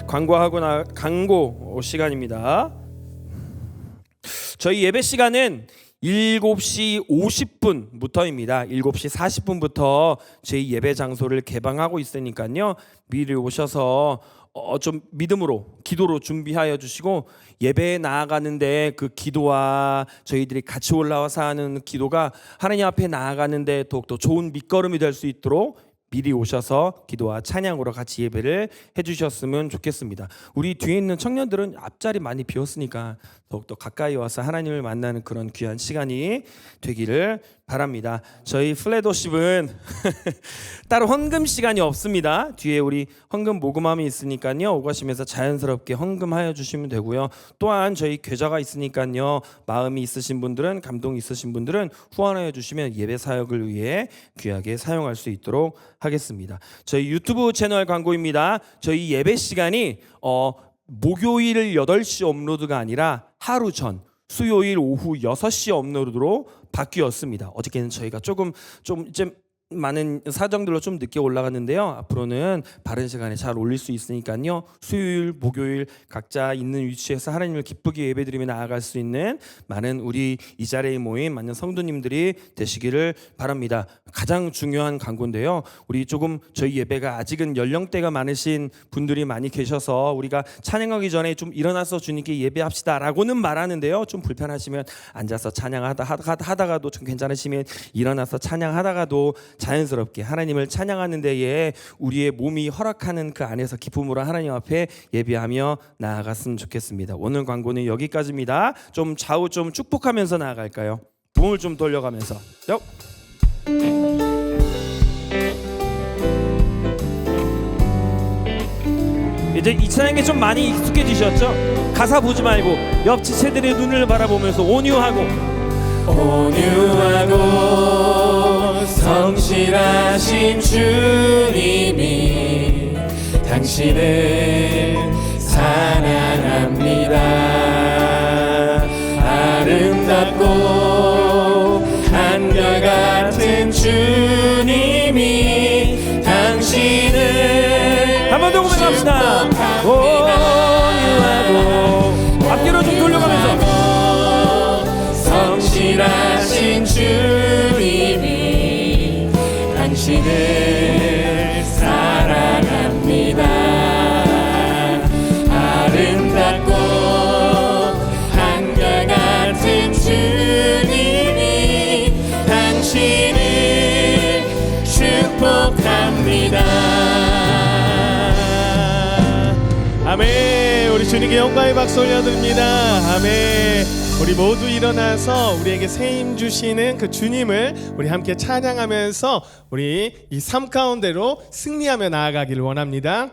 광고 시간입니다. 저희 예배 시간은 7시 50분부터입니다. 7시 40분부터 저희 예배 장소를 개방하고 있으니까요, 미리 오셔서 좀 믿음으로, 기도로 준비하여 주시고, 예배에 나아가는데 그 기도와 저희들이 같이 올라와서 하는 기도가 하나님 앞에 나아가는데 더욱더 좋은 밑거름이 될 수 있도록 미리 오셔서 기도와 찬양으로 같이 예배를 해주셨으면 좋겠습니다. 우리 뒤에 있는 청년들은 앞자리 많이 비었으니까 더욱더 가까이 와서 하나님을 만나는 그런 귀한 시간이 되기를 바랍니다. 저희 플래도십은 따로 헌금 시간이 없습니다. 뒤에 우리 헌금 모금함이 있으니까요. 오가시면서 자연스럽게 헌금하여 주시면 되고요. 또한 저희 계좌가 있으니까요. 마음이 있으신 분들은, 감동이 있으신 분들은 후원하여 주시면 예배 사역을 위해 귀하게 사용할 수 있도록 하겠습니다. 저희 유튜브 채널 광고입니다. 저희 예배 시간이 목요일 8시 업로드가 아니라 하루 전 수요일 오후 6시 업로드로 바뀌었습니다. 어저께는 저희가 좀 많은 사정들로 좀 늦게 올라갔는데요. 앞으로는 바른 시간에 잘 올릴 수 있으니까요. 수요일, 목요일 각자 있는 위치에서 하나님을 기쁘게 예배드리며 나아갈 수 있는 많은 우리 이 자리에 모인 많은 성도님들이 되시기를 바랍니다. 가장 중요한 광고인데요. 우리 조금 저희 예배가 아직은 연령대가 많으신 분들이 많이 계셔서 우리가 찬양하기 전에 좀 일어나서 주님께 예배합시다라고는 말하는데요. 좀 불편하시면 앉아서 찬양하다가도 좀 괜찮으시면 일어나서 찬양하다가도 자연스럽게 하나님을 찬양하는 데에 우리의 몸이 허락하는 그 안에서 기쁨으로 하나님 앞에 예배하며 나아갔으면 좋겠습니다. 오늘 광고는 여기까지입니다. 좀 좌우 좀 축복하면서 나아갈까요? 몸을 좀 돌려가면서. 이제 이 찬양에 좀 많이 익숙해지셨죠? 가사 보지 말고 옆 지체들의 눈을 바라보면서 온유하고 성실하신 주님이 당신을 사랑합니다. 아름답고 한결같은 주님이 당신을 한 번 더 고백합시다. 온유하고 앞뒤로 좀 돌려가면서 성실하신 주님이 당신을 사랑합니다. 아름답고 한결같은 주님이 당신을 축복합니다. 아멘. 우리 주님께 영광의 박수 올려드립니다. 아멘. 우리 모두 일어나서 우리에게 새 힘 주시는 그 주님을 우리 함께 찬양하면서 우리 이 삶 가운데로 승리하며 나아가기를 원합니다.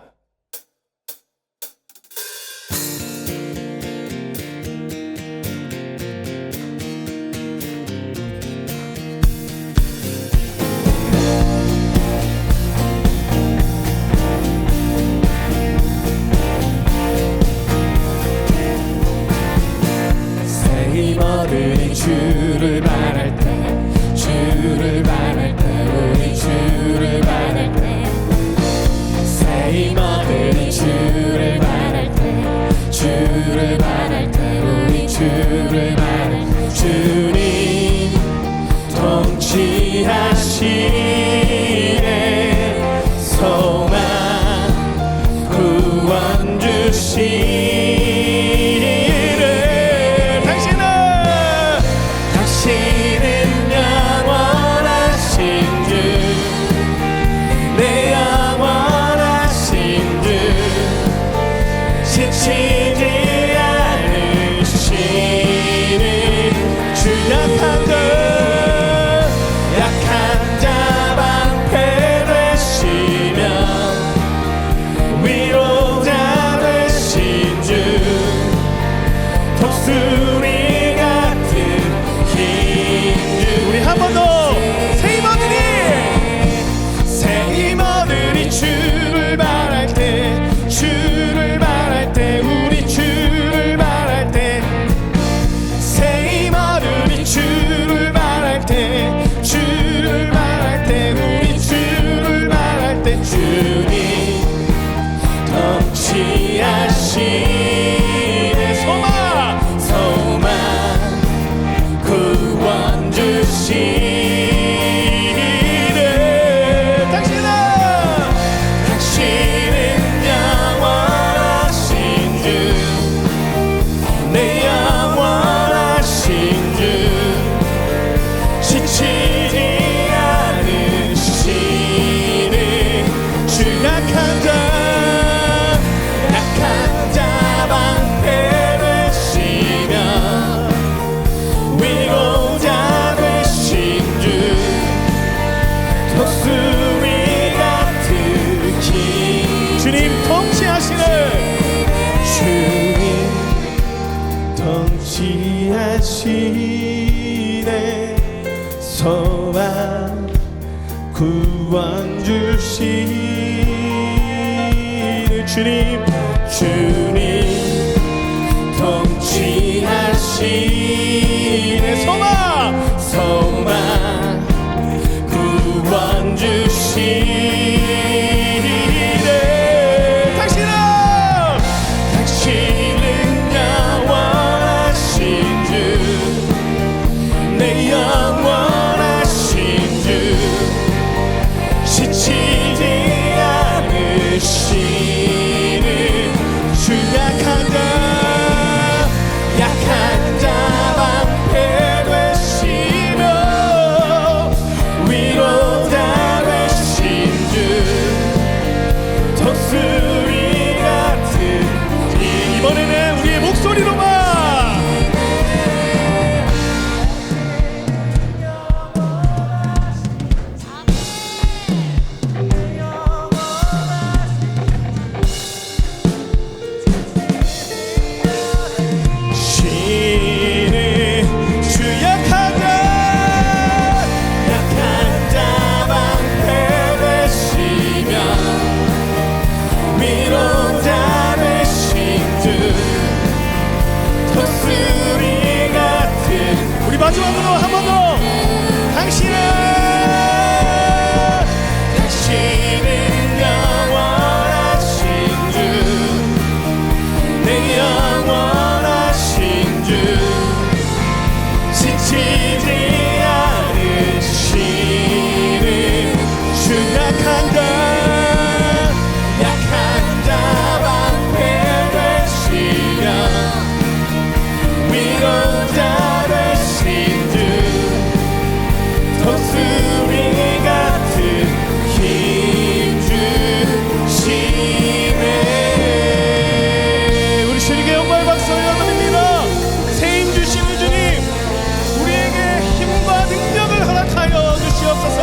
우리 주를 바랄 때, 주를 바랄 때, 우리 주를 바랄 때, 새 힘 얻으니 주를 바랄 때, 주를 바랄 때, 우리 주를 바랄 때, 주님 통치하시네 소망 구원 주시네. 당신은 영원하신 주, 내 영원하신 주, 지치지 않으시는 주. 약한 자 구원 주시는 주님 통치하시네 소망 구원 주시네 당신은 영원하신 주 내 영원하신 주 지치지 않으시는 주 약한 자 방패 되시며 위로자 되신 주 독수리 같은 이번에는 우리의 목소리로만 마지막으로 한 번 더 당신은 영원하신 주 내 영원하신 주 지치지 않으시는 주 약한 자 방패 되시며 위로자 독수리 같은 힘 주시네. 우리 주님께 영광의 박수 올려드립니다. 세임 주시는 주님 우리에게 힘과 능력을 허락하여 주시옵소서.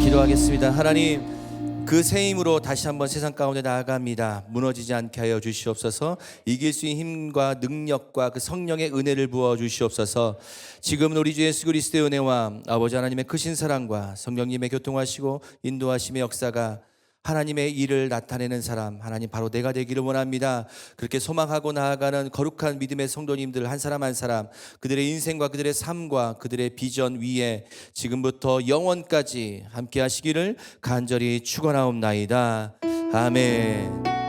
기도하겠습니다. 하나님, 그 새 힘으로 다시 한번 세상 가운데 나아갑니다. 무너지지 않게 하여 주시옵소서. 이길 수 있는 힘과 능력과 그 성령의 은혜를 부어 주시옵소서. 지금 우리 주 예수 그리스도의 은혜와 아버지 하나님의 크신 사랑과 성령님의 교통하시고 인도하심의 역사가 하나님의 일을 나타내는 사람, 하나님 바로 내가 되기를 원합니다. 그렇게 소망하고 나아가는 거룩한 믿음의 성도님들 한 사람 한 사람, 그들의 인생과 그들의 삶과 그들의 비전 위에 지금부터 영원까지 함께 하시기를 간절히 축원하옵나이다. 아멘.